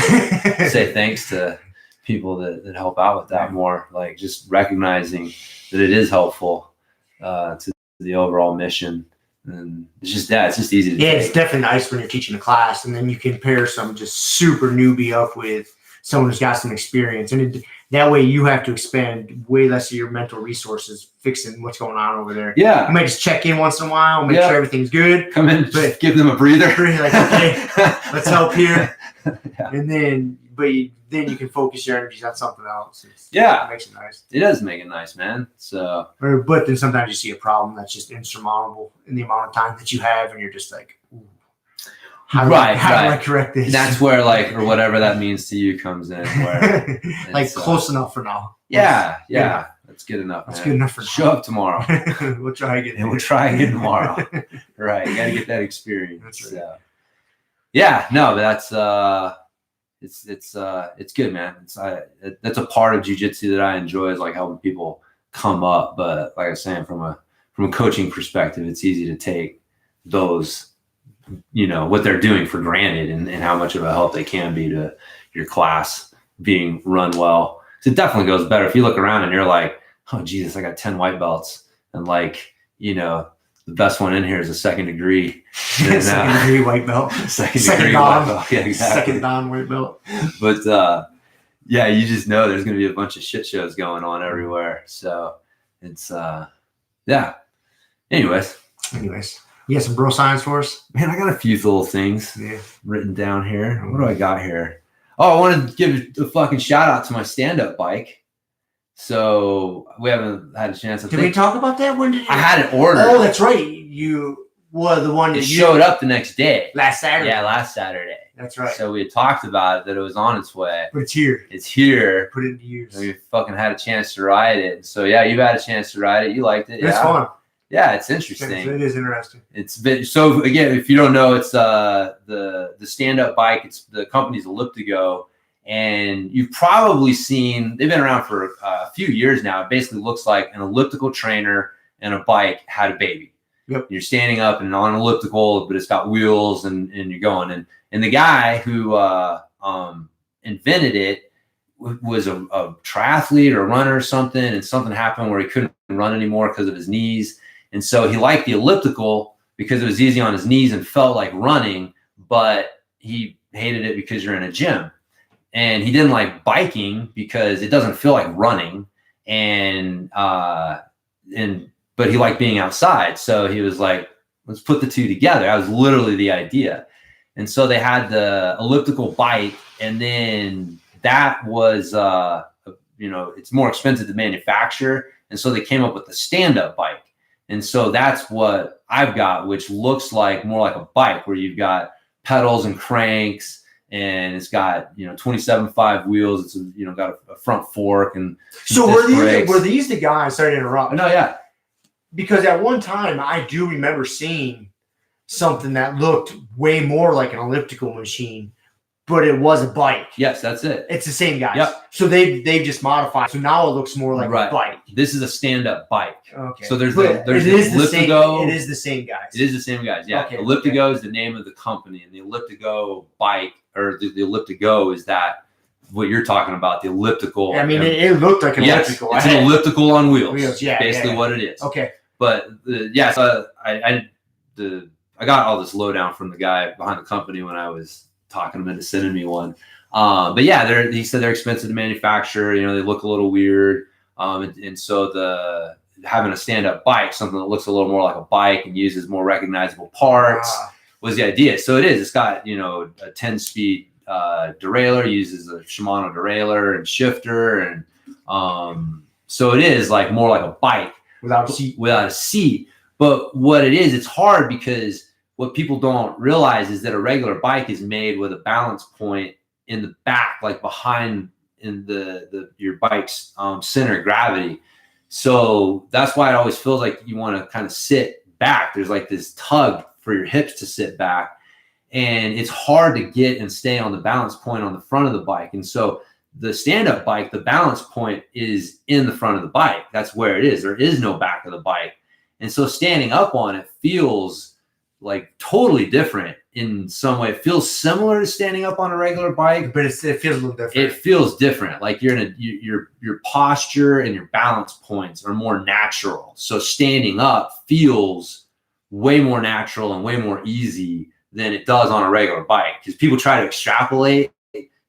Say thanks to people that help out with that more, like, just recognizing that it is helpful to the overall mission. And it's just easy to Yeah, take. it's definitely nice when you're teaching a class, and then you can pair some just super newbie up with someone who's got some experience. And that way you have to expend way less of your mental resources fixing what's going on over there. Yeah. You might just check in once in a while, make sure everything's good. Come in, but give them a breather. Like, okay, let's help here. Yeah. And then you can focus your energies on something else. It makes it nice. It does make it nice, man. So, but then sometimes you see a problem that's just insurmountable in the amount of time that you have, and you're just like, ooh, how do I correct this? That's where, like, or whatever that means to you comes in. Where like, close enough for now. Yeah. That's good enough. That's man. good enough for now. Show up tomorrow. We'll try again. And we'll try again tomorrow. Right. You got to get that experience. That's right. So, yeah. No, but that's it's good, man. That's a part of jiu-jitsu that I enjoy, is like helping people come up. But like I was saying, from a coaching perspective, it's easy to take those, what they're doing for granted, and how much of a help they can be to your class being run well. So it definitely goes better if you look around and you're like, oh Jesus, I got 10 white belts, and like, the best one in here is a second degree. Second degree white belt. Second degree white belt. Yeah, exactly. Second dan white belt. But yeah, you just know there's going to be a bunch of shit shows going on everywhere. So it's yeah. Anyways, you got some bro science for us? Man, I got a few little things written down here. What do I got here? Oh, I want to give a fucking shout out to my stand-up bike. So we haven't had a chance. Did we talk about that? When did I had it ordered? Oh, that's right. You were the one that showed up the next day. Last Saturday. Yeah, last Saturday. That's right. So we had talked about it, that it was on its way. But it's here. It's here. Put it into use. And we fucking had a chance to ride it. So yeah, you've had a chance to ride it. You liked it. It's fun. Yeah, it's interesting. It is interesting. It's been so again, if you don't know, it's the stand-up bike. It's the company's Elliptigo, and you've probably seen they've been around for a few years now. It basically looks like an elliptical trainer and a bike had a baby. Yep. You're standing up and on an elliptical, but it's got wheels and you're going. And the guy who invented it was a triathlete or a runner or something, and something happened where he couldn't run anymore because of his knees. And so he liked the elliptical because it was easy on his knees and felt like running, but he hated it because you're in a gym. And he didn't like biking because it doesn't feel like running. But he liked being outside. So he was like, let's put the two together. That was literally the idea. And so they had the elliptical bike, and then that was, it's more expensive to manufacture. And so they came up with the stand-up bike. And so that's what I've got, which looks like more like a bike where you've got pedals and cranks, and it's got, 27.5 wheels. It's, got a front fork. And So were these the guys, sorry to interrupt. No, yeah. Because at one time I do remember seeing something that looked way more like an elliptical machine, but it was a bike. Yes, that's it. It's the same guys. Yep. So they've just modified. So now it looks more like a bike. This is a stand-up bike. Okay. So there's But the it is the Elliptigo. same. It is the same guys. It is the same guys. Yeah. Okay, Elliptigo is the name of the company, and the Elliptigo bike, or the Elliptigo, is that what you're talking about, the elliptical. I mean, it looked like an elliptical. It's an elliptical on wheels. Yeah. Basically what it is. Okay. But so I got all this lowdown from the guy behind the company when I was talking him into sending me one. But yeah, he said they're expensive to manufacture. They look a little weird. And so having a stand-up bike, something that looks a little more like a bike and uses more recognizable parts, was the idea. So it is. It's got a 10-speed derailleur, uses a Shimano derailleur and shifter, and so it is like more like a bike. Without a seat. But what it is, it's hard because what people don't realize is that a regular bike is made with a balance point in the back, like behind in your bike's center of gravity. So that's why it always feels like you want to kind of sit back. There's like this tug for your hips to sit back, and it's hard to get and stay on the balance point on the front of the bike. And so the stand-up bike, the balance point is in the front of the bike. That's where it is. There is no back of the bike. And so standing up on it feels like totally different in some way. It feels similar to standing up on a regular bike, but it feels a little different. It feels different. Like your posture and your balance points are more natural. So standing up feels way more natural and way more easy than it does on a regular bike. Because people try to extrapolate.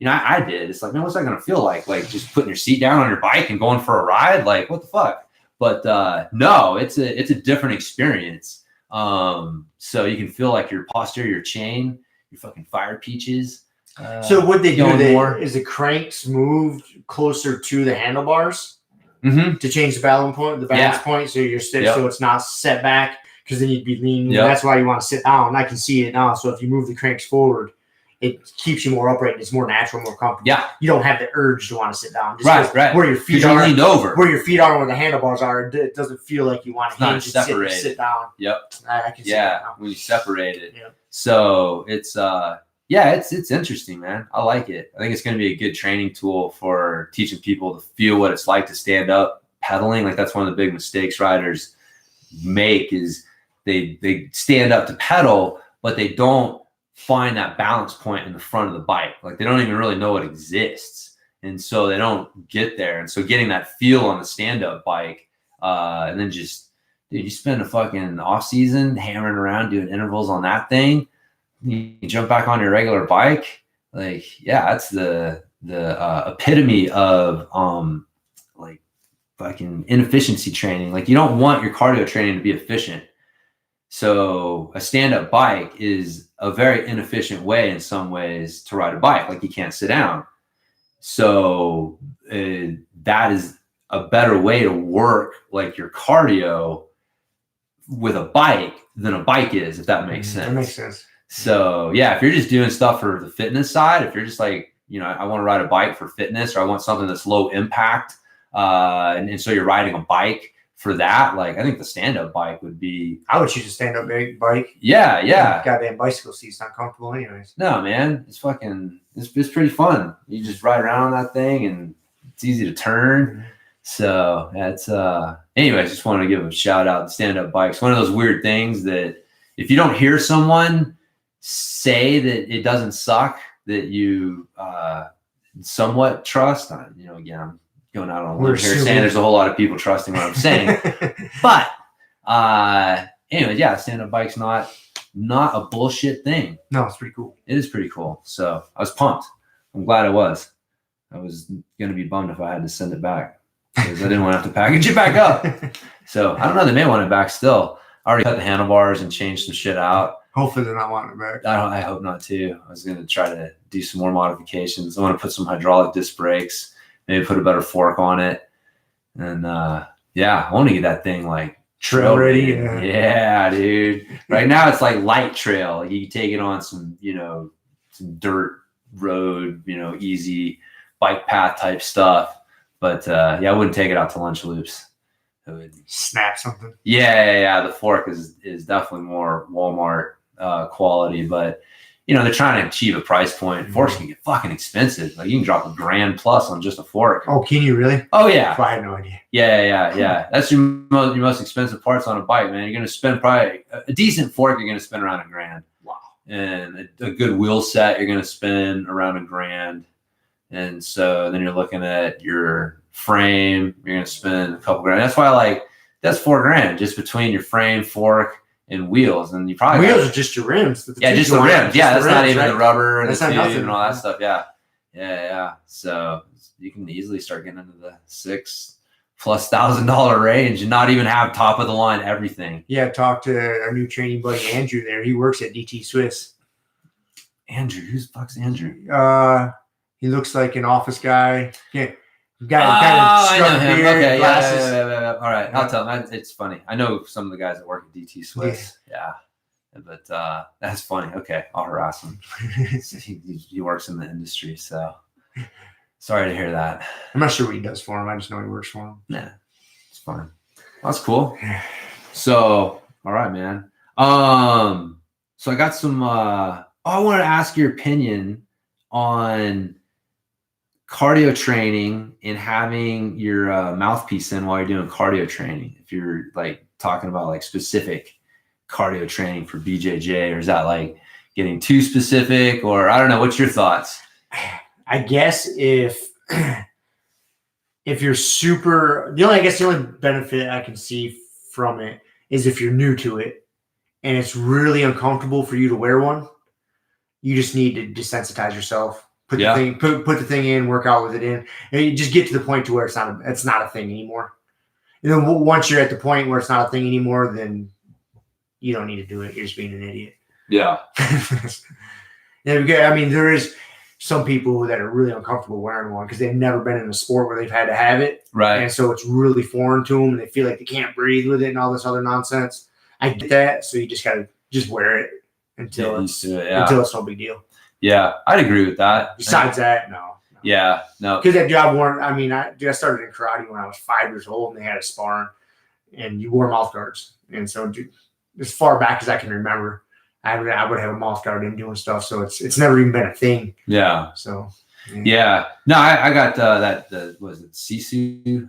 I did. It's like, man, what's that going to feel like? Like just putting your seat down on your bike and going for a ride? Like, what the fuck? But no, it's a different experience. So you can feel like your posture, your chain, your fucking fire peaches. So what they do is the cranks moved closer to the handlebars to change the balance point, so you're stiff, so it's not set back, because then you'd be leaning. Yep. That's why you want to sit down. I can see it now. So if you move the cranks forward, it keeps you more upright. It's more natural, more comfortable. Yeah, you don't have the urge to want to sit down. Just right. Where your feet are, leaned over. Where your feet are, where the handlebars are, it doesn't feel like you want to hinge and sit down. Yep. I can see that now. When you separate it. Yep. So it's it's interesting, man. I like it. I think it's going to be a good training tool for teaching people to feel what it's like to stand up pedaling. Like that's one of the big mistakes riders make is they stand up to pedal, but they don't find that balance point in the front of the bike. Like they don't even really know it exists. And so they don't get there. And so getting that feel on the stand-up bike, and then just, dude, you spend a fucking off season hammering around doing intervals on that thing. You jump back on your regular bike. Like, yeah, that's the epitome of like fucking inefficiency training. Like you don't want your cardio training to be efficient. So a stand-up bike is a very inefficient way in some ways to ride a bike. Like you can't sit down. So that is a better way to work like your cardio with a bike than a bike is, if that makes sense. That makes sense. So yeah, if you're just doing stuff for the fitness side, if you're just like, I want to ride a bike for fitness, or I want something that's low impact, and so you're riding a bike for that, like I think the stand-up bike would be. I would choose a stand-up bike. Yeah. Goddamn bicycle seat's not comfortable anyways. No, man, it's pretty fun. You just ride around on that thing and it's easy to turn. So that's anyways, just wanted to give a shout out to stand-up bikes. One of those weird things that if you don't hear someone say that it doesn't suck, that you somewhat trust on, again, I'm going out on a limb here saying there's a whole lot of people trusting what I'm saying. But anyways, yeah, stand-up bike's not a bullshit thing. No, it's pretty cool. It is pretty cool. So I was pumped. I'm glad I was. I was gonna be bummed if I had to send it back because I didn't want to have to package it back up. So I don't know. They may want it back still. I already cut the handlebars and changed some shit out. Hopefully they're not wanting it back. I hope not too. I was gonna try to do some more modifications. I want to put some hydraulic disc brakes, maybe put a better fork on it, and yeah, I want to get that thing like trail ready. Yeah, dude. Right now it's like light trail. You can take it on some, some dirt road, easy bike path type stuff. But yeah, I wouldn't take it out to lunch loops. It would snap something. Yeah. The fork is definitely more Walmart quality, but they're trying to achieve a price point. Forks can get fucking expensive. Like you can drop $1,000+ on just a fork. Oh, can you really? Oh yeah. I had no idea. Yeah. That's your most expensive parts on a bike, man. You're gonna spend probably a decent fork. You're gonna spend around $1,000. Wow. And a good wheel set, you're gonna spend around $1,000. And so then you're looking at your frame. You're gonna spend a couple grand. That's why that's $4,000 just between your frame, fork, and wheels. And you probably wheels are just your rims. Yeah, just the rims. Yeah, that's not even the rubber and that's the tube nothing. and all that stuff. Yeah. So you can easily start getting into the $6,000+ range and not even have top of the line everything. Yeah, talk to our new training buddy Andrew there. He works at DT Swiss. Andrew, who's the fuck's Andrew? He looks like an office guy. Yeah. I know him. Beard, Okay, glasses. yeah. All right, I'll tell him. It's funny. I know some of the guys that work at DT Swiss. Yeah. But that's funny. Okay, I'll harass him. He works in the industry, so sorry to hear that. I'm not sure what he does for him. I just know he works for him. Nah, it's fine. That's cool. So, all right, man. So I got some. I wanted to ask your opinion on cardio training and having your mouthpiece in while you're doing cardio training. If you're talking about specific cardio training for BJJ, or is that getting too specific, or I don't know, what's your thoughts? I guess if you're the only benefit I can see from it is if you're new to it and it's really uncomfortable for you to wear one, you just need to desensitize yourself. Put the thing in, work out with it in, and you just get to the point to where it's not a thing anymore. And then once you're at the point where it's not a thing anymore, then you don't need to do it. You're just being an idiot. Yeah. I mean, there is some people that are really uncomfortable wearing one because they've never been in a sport where they've had to have it. Right. And so it's really foreign to them and they feel like they can't breathe with it and all this other nonsense. I get that. So you just got to wear it until it's no big deal. Yeah, I'd agree with that. Besides that, no. Yeah, no. Because that job wore, I started in karate when I was 5 years old and they had a sparring and you wore mouth guards. And so as far back as I can remember, I would have a mouth guard in doing stuff. So it's never even been a thing. Yeah. So. Yeah. No, I got was it SISU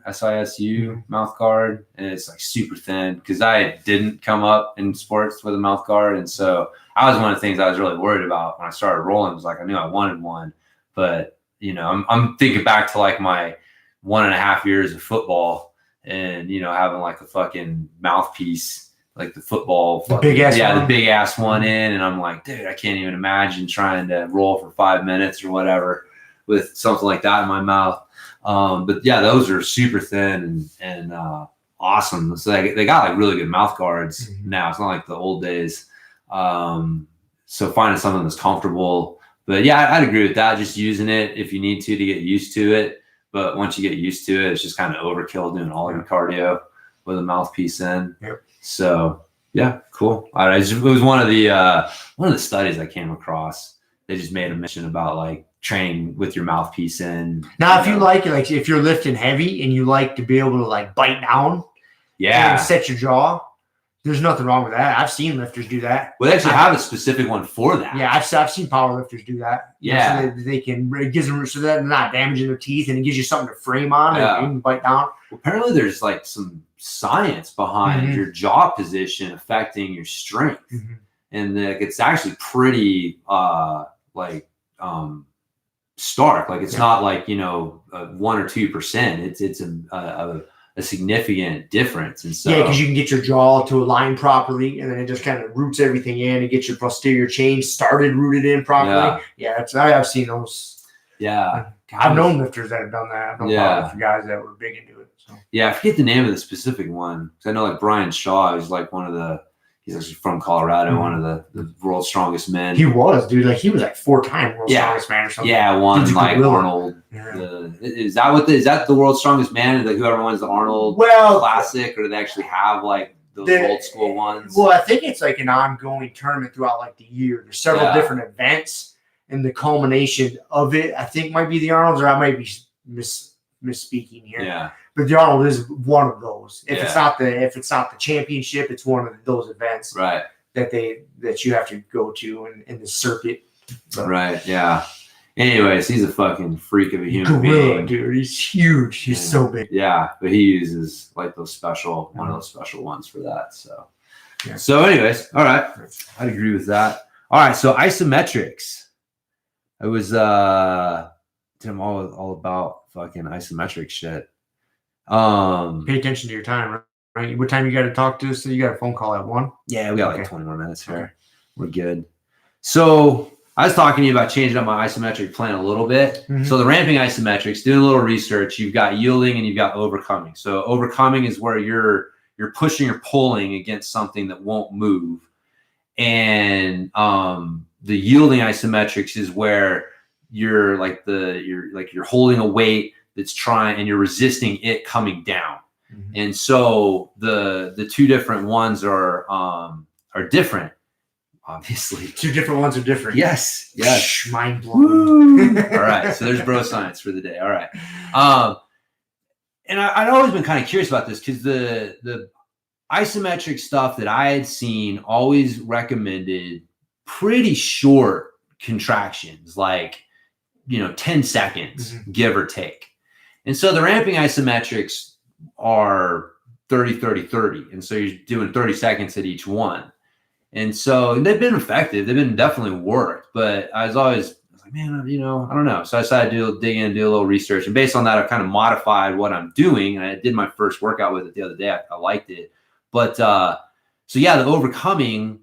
mouth guard, and it's super thin because I didn't come up in sports with a mouth guard, and so I was one of the things I was really worried about when I started rolling. Was I knew I wanted one, but I'm thinking back to my 1.5 years of football, and having a fucking mouthpiece. The football, the big ass one in, and I'm like, dude, I can't even imagine trying to roll for 5 minutes or whatever with something like that in my mouth. But yeah, those are super thin and awesome. So they got really good mouth guards now. It's not like the old days. So finding something that's comfortable. But yeah, I'd agree with that. Just using it if you need to get used to it. But once you get used to it, it's just kind of overkill doing all your cardio with a mouthpiece in. Yep. So yeah, cool. All right, it was one of the studies I came across. They just made a mention about training with your mouthpiece in. Now, if you like it, if you're lifting heavy and you like to be able to bite down, Yeah. and set your jaw. There's nothing wrong with that. I've seen lifters do that. Well, they actually have a specific one for that. Yeah, I've seen power lifters do that. Yeah. So they can, it gives them, so that they're not damaging their teeth, and it gives you something to frame on Yeah. and you can bite down. Apparently, there's like some science behind Mhm. your jaw position affecting your strength, Mhm. and it's actually pretty stark. Like it's Yeah. not like 1 or 2%. It's a significant difference, and so Yeah, because you can get your jaw to align properly, and then it just kind of roots everything in and gets your posterior chain started rooted in properly. Yeah, I've seen those. yeah. I've known lifters that have done that. I've known Yeah. powerlifter guys that were big into it. So. Yeah, I forget the name of the specific one because I know like Brian Shaw is like he's actually from Colorado, Mhm. one of the world's strongest men. He was, dude. Like he was like 4-time world's Yeah. strongest man or something. Yeah, one Dude, like gorilla. Arnold. Yeah. Is that the world's strongest man? Like whoever wins the Arnold Well, Classic, or do they actually have like those old school ones? Well, I think it's like an ongoing tournament throughout like the year. There's several Yeah. different events, and the culmination of it, I think, might be the Arnold's, or I might be misspeaking here. Yeah, But the Arnold is one of those. If Yeah. it's not the championship, it's one of those events right, that you have to go to in the circuit. So, right, yeah. Anyways, he's a fucking freak of a human gorilla, being. dude. He's huge. He's Yeah. so big. Yeah, but he uses like one of those special ones for that. So, Yeah. so anyways, all right, I'd agree with that. All right, so isometrics. I was I'm all about fucking isometric shit. Pay attention to your time, right? What time you got to talk to us? So you got a phone call at 1? Yeah, we got like Okay. 20 more minutes here. Okay. We're good. So I was talking to you about changing up my isometric plan a little bit. Mhm. So the ramping isometrics, doing a little research, you've got yielding and you've got overcoming. So overcoming is where you're pushing or pulling against something that won't move. And the yielding isometrics is where you're holding a weight that's trying and you're resisting it coming down. Mhm. And so the two different ones are different, obviously. Two different ones are different. Yes. Mind blowing. All right. So there's bro science for the day. All right. And I'd always been kind of curious about this because the isometric stuff that I had seen always recommended pretty short contractions, like 10 seconds, give or take. And so the ramping isometrics are 30, 30, 30. And so you're doing 30 seconds at each one. And so they've been effective. They've been definitely worked. But I was like, man, I don't know. So I decided to dig in and do a little research. And based on that, I've kind of modified what I'm doing. And I did my first workout with it the other day. I liked it. But so yeah, the overcoming,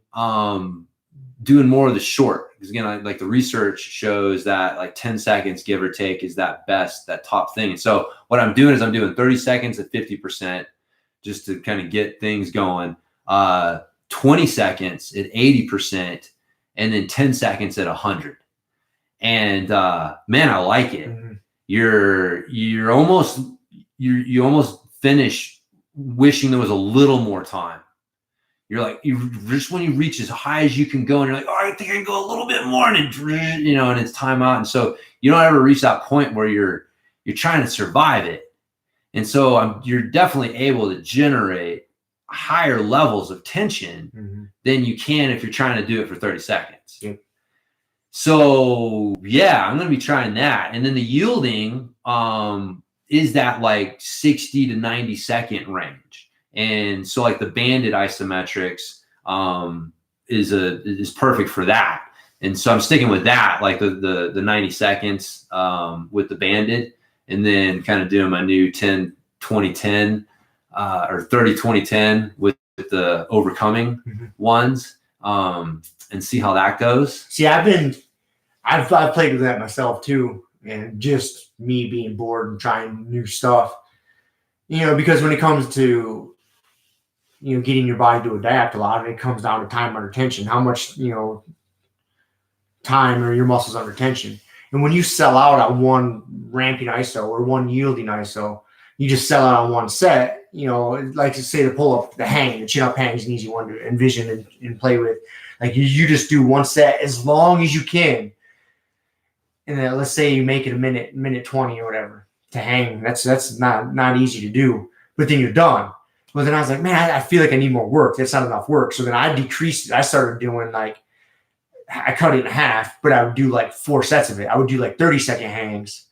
doing more of the short. Because again, like the research shows that like 10 seconds, give or take, is that top thing. And so what I'm doing is I'm doing 30 seconds at 50% just to kind of get things going. 20 seconds at 80%, and then 10 seconds at 100. And man, I like it. Mhm. You almost finish wishing there was a little more time. You're like, just when you reach as high as you can go, and you're like, oh, I think I can go a little bit more, and and it's time out. And so you don't ever reach that point where you're trying to survive it. And so you're definitely able to generate higher levels of tension than you can if you're trying to do it for 30 seconds. Yep. So yeah, I'm going to be trying that. And then the yielding is that like 60 to 90 second range. And so like the banded isometrics is perfect for that. And so I'm sticking with that, like the 90 seconds with the banded, and then kind of doing my new 10, 20, 10 or 30, 20, 10 with the overcoming ones, and see how that goes. See, I've played with that myself too, and just me being bored and trying new stuff, because when it comes to, getting your body to adapt, a lot of it comes down to time under tension, how much, time or your muscles under tension. And when you sell out on one ramping ISO or one yielding ISO, you just sell out on one set, like to say the pull up, the chin up hang is an easy one to envision and play with. Like you just do one set as long as you can. And then let's say you make it a minute 20 or whatever to hang. That's not easy to do, but then you're done. Well, then I was like, man, I feel like I need more work. That's not enough work. So then I decreased it. I started doing like, I cut it in half, but I would do like 4 sets of it. I would do like 30-second hangs.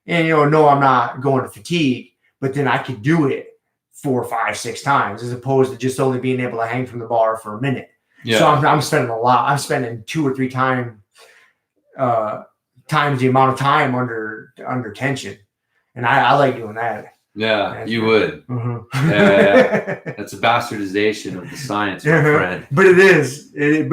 And, no, I'm not going to fatigue, but then I could do it 4, 5, 6 times as opposed to just only being able to hang from the bar for a minute. Yeah. So I'm spending a lot. I'm spending 2 or 3 times the amount of time under tension. And I like doing that. Yeah, you would. Mm-hmm. Yeah. That's a bastardization of the science, my friend. But it is a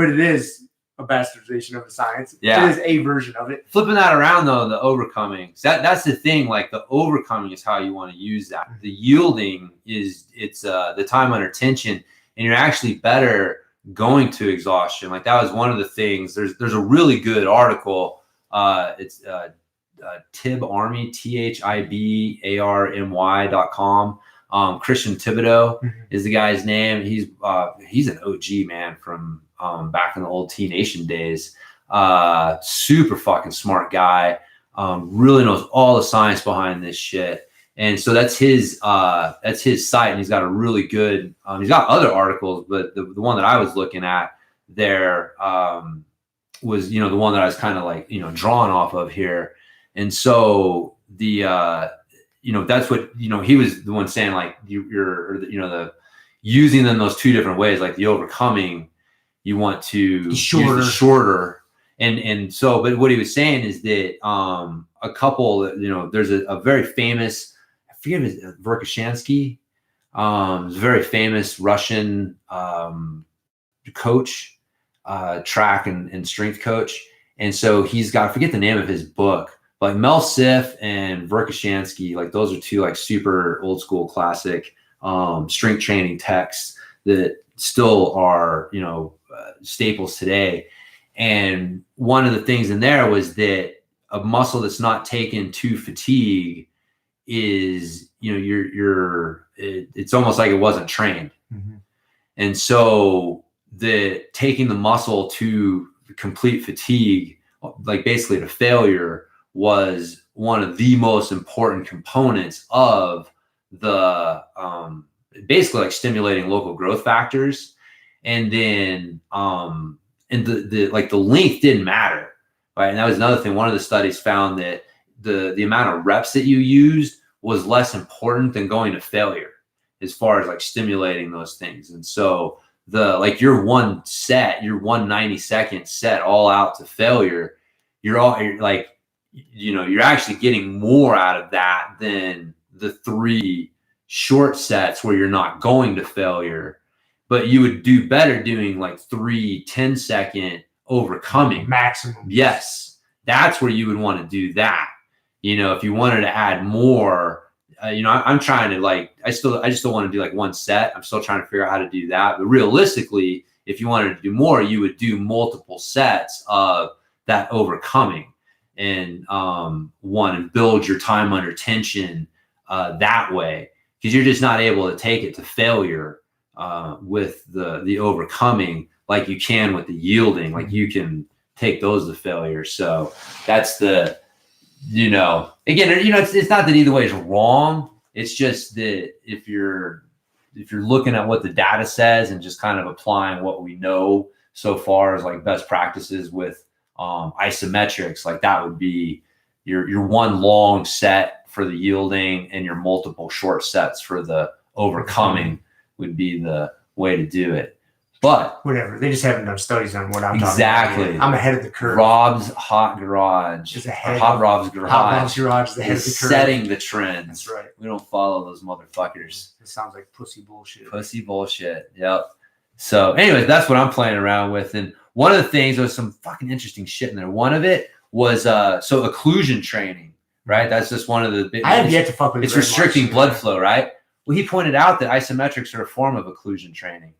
bastardization of the science. Yeah. It is a version of it. Flipping that around though, the overcoming. That's the thing. Like the overcoming is how you want to use that. The yielding is the time under tension, and you're actually better going to exhaustion. Like that was one of the things. There's a really good article. It's Tib Army, THIBARMY.com. Christian Thibodeau is the guy's name. He's an OG, man, from back in the old T Nation days. Super fucking smart guy. Really knows all the science behind this shit. And so that's his site, and he's got a really good. He's got other articles, but the one that I was looking at there was the one that I was kind of like drawn off of here. And so that's what he was the one saying, like you're the using them those 2 different ways, like the overcoming, you want to use the shorter. And so, but what he was saying is that a couple, there's a very famous, I forget his Verkhoshansky, is a very famous Russian coach, track and strength coach. And so he's got, I forget the name of his book, like Mel Siff and Verkhoshansky, like those are 2 like super old school classic strength training texts that still are, staples today. And one of the things in there was that a muscle that's not taken to fatigue is, it's almost like it wasn't trained. Mm-hmm. And so taking the muscle to complete fatigue, like basically to failure, was one of the most important components of the basically like stimulating local growth factors. And then and the length didn't matter, right? And that was another thing. One of the studies found that the amount of reps that you used was less important than going to failure as far as like stimulating those things. And so your 1 90-second set all out to failure, you're actually getting more out of that than the 3 short sets where you're not going to failure. But you would do better doing like 3 10-second overcoming maximum. Yes, that's where you would want to do that. If you wanted to add more, I'm trying to I just don't want to do like 1 set. I'm still trying to figure out how to do that. But realistically, if you wanted to do more, you would do multiple sets of that overcoming and build your time under tension that way, because you're just not able to take it to failure with the overcoming like you can with the yielding. Like you can take those to failure. So that's again, it's not that either way is wrong. It's just that if you're looking at what the data says and just kind of applying what we know so far as like best practices with isometrics, like that would be your 1 long set for the yielding and your multiple short sets for the overcoming would be the way to do it. But whatever, they just haven't done studies on what I'm exactly. talking about. I'm ahead of the curve. Rob's Hot Garage, Hot Rob's Garage. Hot Rob's Garage is ahead of the curve. Setting the trends. That's right. We don't follow those motherfuckers. It sounds like pussy bullshit. Pussy bullshit. Yep. So, anyways, that's what I'm playing around with. And one of the things, there was some fucking interesting shit in there. One of it was so occlusion training, right? That's just one of the big. I have yet to fuck with it. It's restricting blood flow, right? Well, he pointed out that isometrics are a form of occlusion training.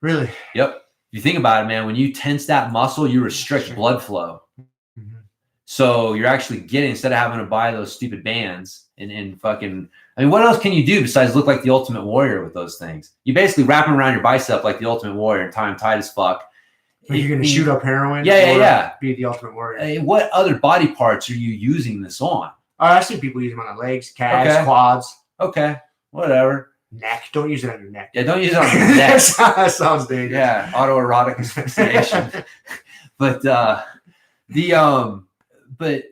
Really? Yep. If you think about it, man, when you tense that muscle, you restrict blood flow. Mm-hmm. So you're actually getting, instead of having to buy those stupid bands and fucking, what else can you do besides look like the Ultimate Warrior with those things? You basically wrap them around your bicep like the Ultimate Warrior and tie them tight as fuck. Are you going to shoot up heroin? Yeah. Be the Ultimate Warrior. Hey, what other body parts are you using this on? I see people use them on the legs, calves, quads. Okay. Whatever. neck. Don't use it on your neck. Yeah, don't use it on your neck. That sounds dangerous. Yeah, autoerotic asphyxiation. But but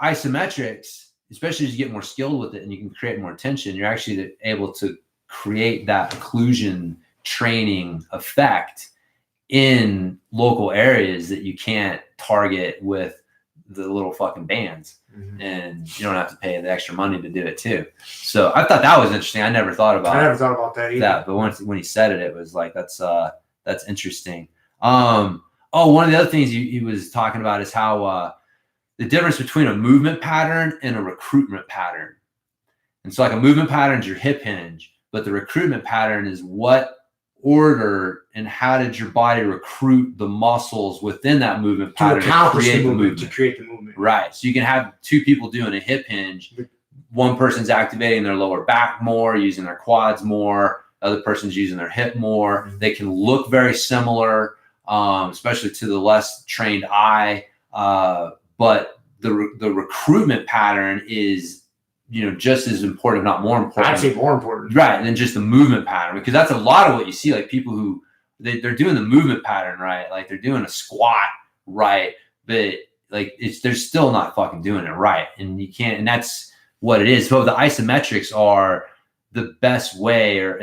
isometrics, especially as you get more skilled with it and you can create more tension, you're actually able to create that occlusion training effect in local areas that you can't target with the little fucking bands. Mhm. And you don't have to pay the extra money to do it too. So I thought that was interesting. I never thought about I never thought about that either. that, but when he said it, it was like that's interesting. One of the other things he was talking about is how the difference between a movement pattern and a recruitment pattern. And so like a movement pattern is your hip hinge, but the recruitment pattern is what order and how did your body recruit the muscles within that movement pattern To accomplish create the movement, to create the movement. Right. So you can have two people doing a hip hinge. One person's activating their lower back more, using their quads more. The other person's using their hip more. They can look very similar, especially to the less trained eye. But the recruitment pattern is, just as important, if not more important. I'd say more important. Right, than just the movement pattern, because that's a lot of what you see. Like people who they're doing the movement pattern right, like they're doing a squat right, but like they're still not fucking doing it right, and you can't. And that's what it is. So the isometrics are the best way, or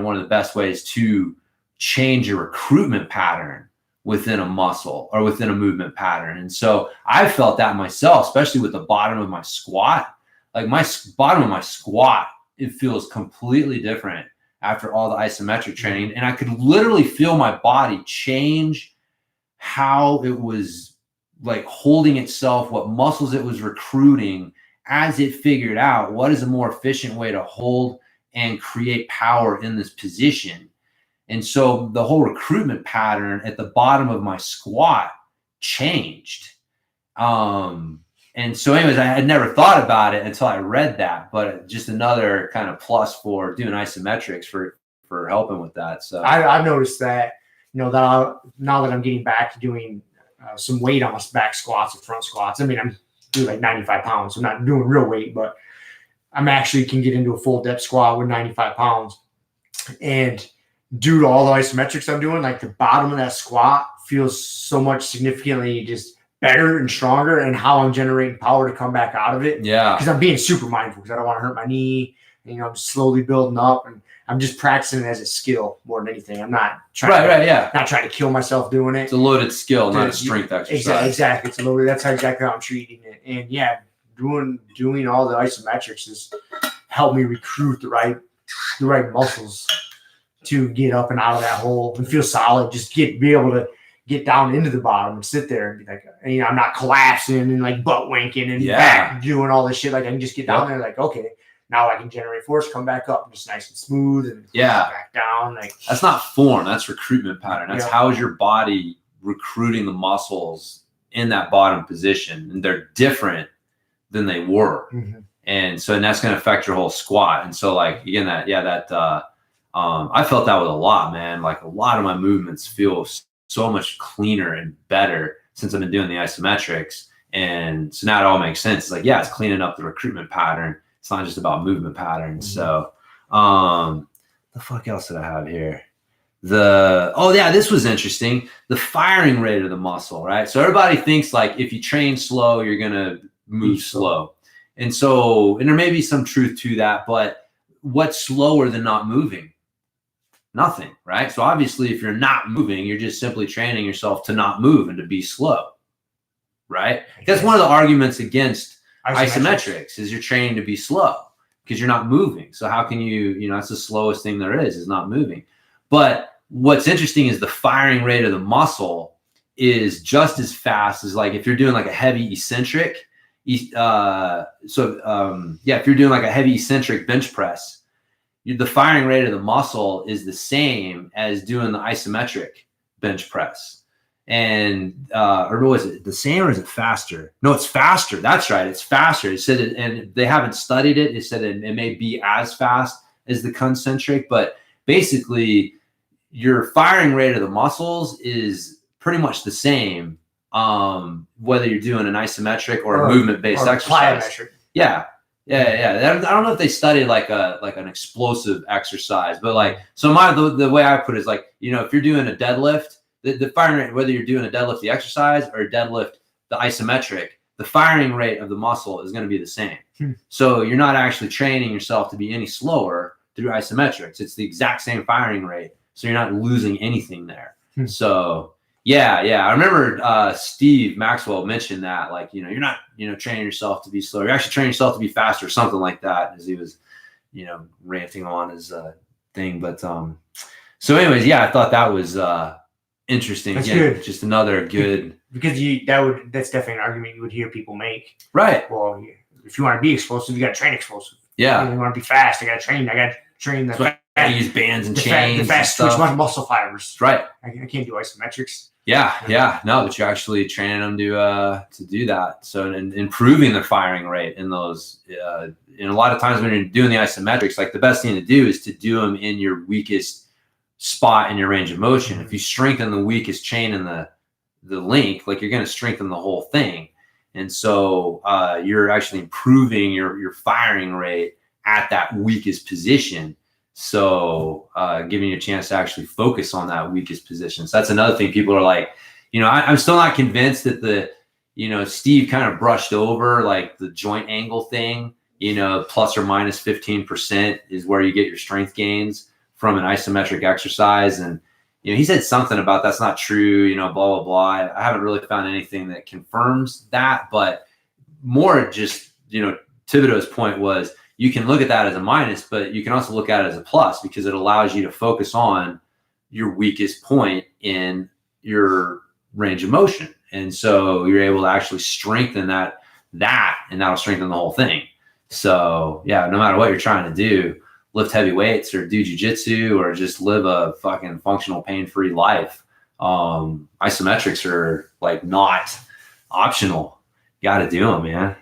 one of the best ways to change your recruitment pattern within a muscle or within a movement pattern. And so I felt that myself, especially with the bottom of my squat. Like my bottom of my squat, it feels completely different after all the isometric training. And I could literally feel my body change how it was like holding itself, what muscles it was recruiting as it figured out what is a more efficient way to hold and create power in this position. And so the whole recruitment pattern at the bottom of my squat changed. And so anyways, I had never thought about it until I read that, but just another kind of plus for doing isometrics for helping with that. So I've noticed that, now that I'm getting back to doing some weight on my back squats and front squats. I mean, I'm doing like 95 pounds. So I'm not doing real weight, but I'm actually can get into a full depth squat with 95 pounds. And due to all the isometrics I'm doing, like the bottom of that squat feels so much significantly just better and stronger, and how I'm generating power to come back out of it. yeah, Because I'm being super mindful because I don't want to hurt my knee. And, I'm slowly building up, and I'm just practicing it as a skill more than anything. I'm not trying not trying to kill myself doing it. It's a loaded skill, not a strength exercise. Exactly. It's a loaded. That's exactly how I'm treating it. And yeah, doing all the isometrics has helped me recruit the right muscles to get up and out of that hole and feel solid. Just be able to get down into the bottom and sit there and be like, I'm not collapsing and like butt wanking and back doing all this shit. Like I can just get down there like, okay, now I can generate force, come back up, just nice and smooth, and back down. Like that's not form, that's recruitment pattern. That's how is your body recruiting the muscles in that bottom position, and they're different than they were. Mm-hmm. And that's going to affect your whole squat. And so like again, I felt that with a lot, man. Like a lot of my movements feel so much cleaner and better since I've been doing the isometrics. And so now it all makes sense. It's like, it's cleaning up the recruitment pattern. It's not just about movement patterns. Mm-hmm. So, the fuck else did I have here? This was interesting. The firing rate of the muscle, right? So everybody thinks like if you train slow, you're going to move slow. And there may be some truth to that, but what's slower than not moving? Nothing, right? So obviously if you're not moving, you're just simply training yourself to not move and to be slow, right? That's one of the arguments against isometrics is you're training to be slow because you're not moving. So how can you that's the slowest thing there is not moving. But what's interesting is the firing rate of the muscle is just as fast as like if you're doing like a heavy eccentric. If you're doing like a heavy eccentric bench press, the firing rate of the muscle is the same as doing the isometric bench press. And or was it the same or is it faster? No, it's faster. That's right. It's faster. It said it, and they haven't studied it. It said it may be as fast as the concentric, but basically your firing rate of the muscles is pretty much the same whether you're doing an isometric or a movement-based exercise. Plyometric. Yeah. Yeah. I don't know if they studied like an explosive exercise, but like, so the way I put it is like, if you're doing a deadlift, the firing rate, whether you're doing a deadlift, the exercise, or a deadlift, the isometric, the firing rate of the muscle is going to be the same. So you're not actually training yourself to be any slower through isometrics. It's the exact same firing rate. So you're not losing anything there. So yeah. I remember Steve Maxwell mentioned that, like, you're not, training yourself to be slower. You're actually training yourself to be faster, something like that, as he was, ranting on his thing. But so anyways, yeah, I thought that was interesting. That's Again, good. just another good, Because that's definitely an argument you would hear people make. right. Well, if you want to be explosive, you got to train explosive. Yeah. You want to be fast, I got to train the So I use bands and chains the fast and twitch stuff. muscle fibers. Right. I can't do isometrics. Yeah. No, but you're actually training them to do that. So and improving their firing rate in those. And a lot of times when you're doing the isometrics, like the best thing to do is to do them in your weakest spot in your range of motion. If you strengthen the weakest chain in the link, like, you're going to strengthen the whole thing. And so you're actually improving your firing rate at that weakest position. So giving you a chance to actually focus on that weakest position. So that's another thing. People are like, I'm still not convinced that Steve kind of brushed over like the joint angle thing, plus or minus 15% is where you get your strength gains from an isometric exercise. And, he said something about that's not true, blah, blah, blah. I haven't really found anything that confirms that, but more just, Thibodeau's point was, you can look at that as a minus, but you can also look at it as a plus, because it allows you to focus on your weakest point in your range of motion. And so you're able to actually strengthen that, and that'll strengthen the whole thing. So yeah, no matter what you're trying to do, lift heavy weights or do jujitsu or just live a fucking functional, pain-free life, isometrics are like not optional. Got to do them, man.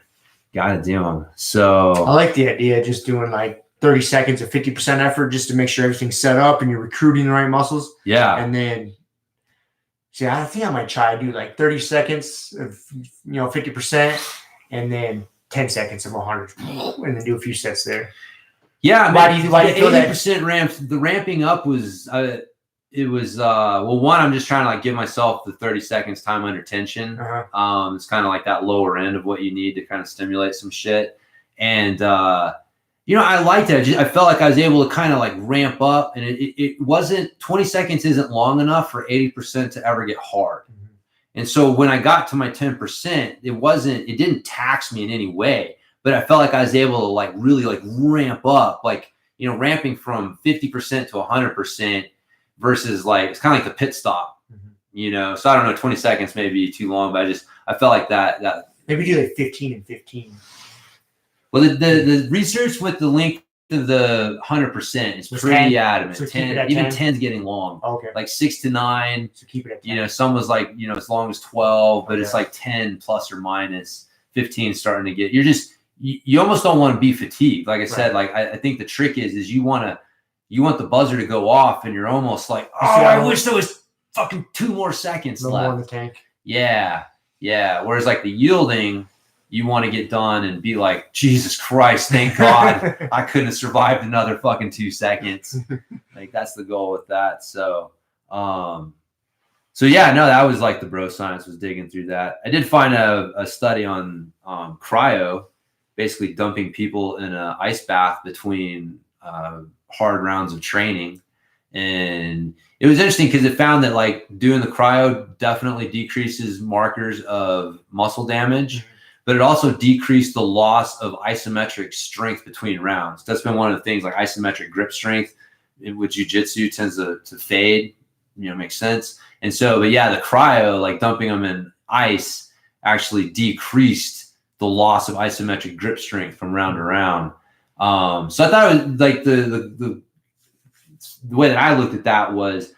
Got to do them. So I like the idea of just doing like 30 seconds of 50% effort just to make sure everything's set up and you're recruiting the right muscles. yeah, And then, I think I might try to do like 30 seconds of 50%, and then 10 seconds of 100, and then do a few sets there. yeah. Why do you feel that? 80% ramp? The ramping up was it was one, I'm just trying to like give myself the 30 seconds time under tension. Uh-huh. It's kind of like that lower end of what you need to kind of stimulate some shit. And I liked it. I felt like I was able to kind of like ramp up, and it wasn't 20 seconds isn't long enough for 80% to ever get hard. Mm-hmm. And so when I got to my 10%, it didn't tax me in any way, but I felt like I was able to like really like ramp up, like, ramping from 50% to 100% versus like, it's kind of like the pit stop, so I don't know, 20 seconds may be too long, but I felt like that. Maybe do like 15 and 15. Well, the research with the length of the 100% is Was pretty 10? adamant. So keep it 10, at even 10? 10's getting long. Okay. Like 6 to 9. So keep it at 10. Some was like, as long as 12, but it's Okay. like 10 plus or minus 15 starting to get, you almost don't want to be fatigued. Like I said, like I think the trick is you want the buzzer to go off and you're almost like, oh, I wish there was fucking 2 more seconds No more in left. the tank. Yeah. Whereas like the yielding, you want to get done and be like, Jesus Christ, thank God I couldn't have survived another fucking 2 seconds. Like that's the goal with that. So yeah, no, that was like the bro science was digging through that. I did find a study on cryo, basically dumping people in an ice bath between hard rounds of training. And it was interesting because it found that like doing the cryo definitely decreases markers of muscle damage, but it also decreased the loss of isometric strength between rounds. That's been one of the things, like isometric grip strength with jiu-jitsu tends to fade, makes sense. And so, but yeah, the cryo, like dumping them in ice actually decreased the loss of isometric grip strength from round to round. So I thought it was like the way that I looked at that was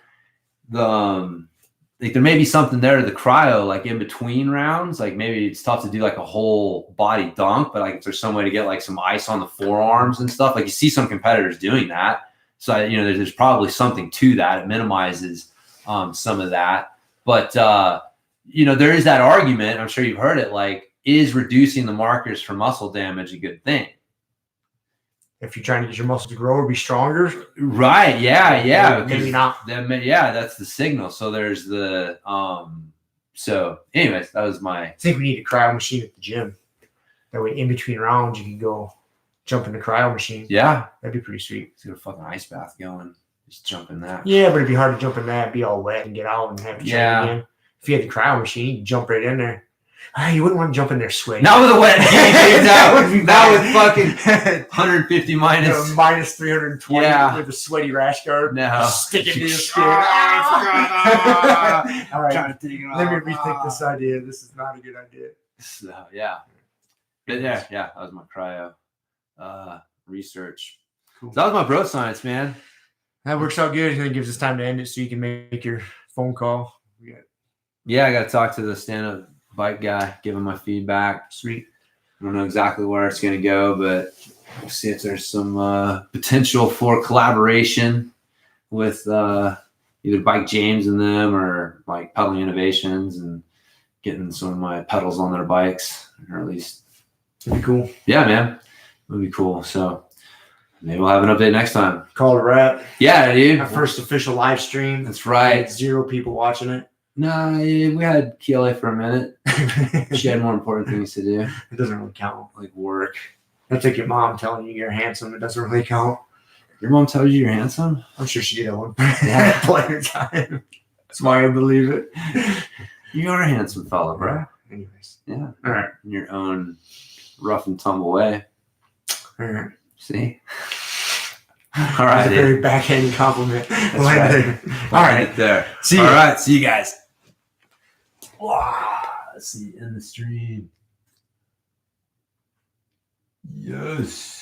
like there may be something there to the cryo, like in between rounds, like maybe it's tough to do like a whole body dunk, but like if there's some way to get like some ice on the forearms and stuff, like you see some competitors doing that. So, there's probably something to that. It minimizes some of that, but there is that argument. I'm sure you've heard it. Like, is reducing the markers for muscle damage a good thing? if you're trying to get your muscles to grow or be stronger. Right. Yeah. Yeah. Maybe because not. Yeah, that's the signal. So there's the so anyways, that was my I think we need a cryo machine at the gym. That way, in between rounds, you can go jump in the cryo machine. yeah. That'd be pretty sweet. Let's get a fucking ice bath going. Just jump in that. Yeah, but it'd be hard to jump in that, be all wet, and get out and have to train Yeah. again. If you had the cryo machine, you could jump right in there. You wouldn't want to jump in there sweaty. Not with a wet game, dude. That would be That was bad. fucking 150 minus. minus 320 Yeah. with a sweaty rash guard. No. Just stick it to your skin. Ah, All right. Trying to take it Let me off. rethink this idea. This is not a good idea. So, yeah. But yeah, that was my cryo research. Cool. So that was my bro science, man. That works out good. And it gives us time to end it so you can make your phone call. Yeah, I got to talk to the stand-up bike guy, give him my feedback. Sweet. I don't know exactly where it's going to go, but we'll see if there's some potential for collaboration with either Bike James and them or like Pedaling Innovations and getting some of my pedals on their bikes, or at least. It'd be cool. Yeah, man. It would be cool. So maybe we'll have an update next time. Call it a wrap. Yeah, dude. Our first official live stream. That's right. 0 people watching it. No, we had Keela for a minute. She had more important things to do, It doesn't really count. like work. That's like your mom telling you you're handsome. It doesn't really count. Your mom tells you you're handsome? I'm sure she did at one Yeah. point in time. That's why I believe it. You are a handsome fella, bro. Anyways. Yeah. All right. In your own rough and tumble way. All right. See? All That's right. a very backhanded compliment. right. All right. There. See All ya. right. See you guys. Wow. See you in the stream. Yes.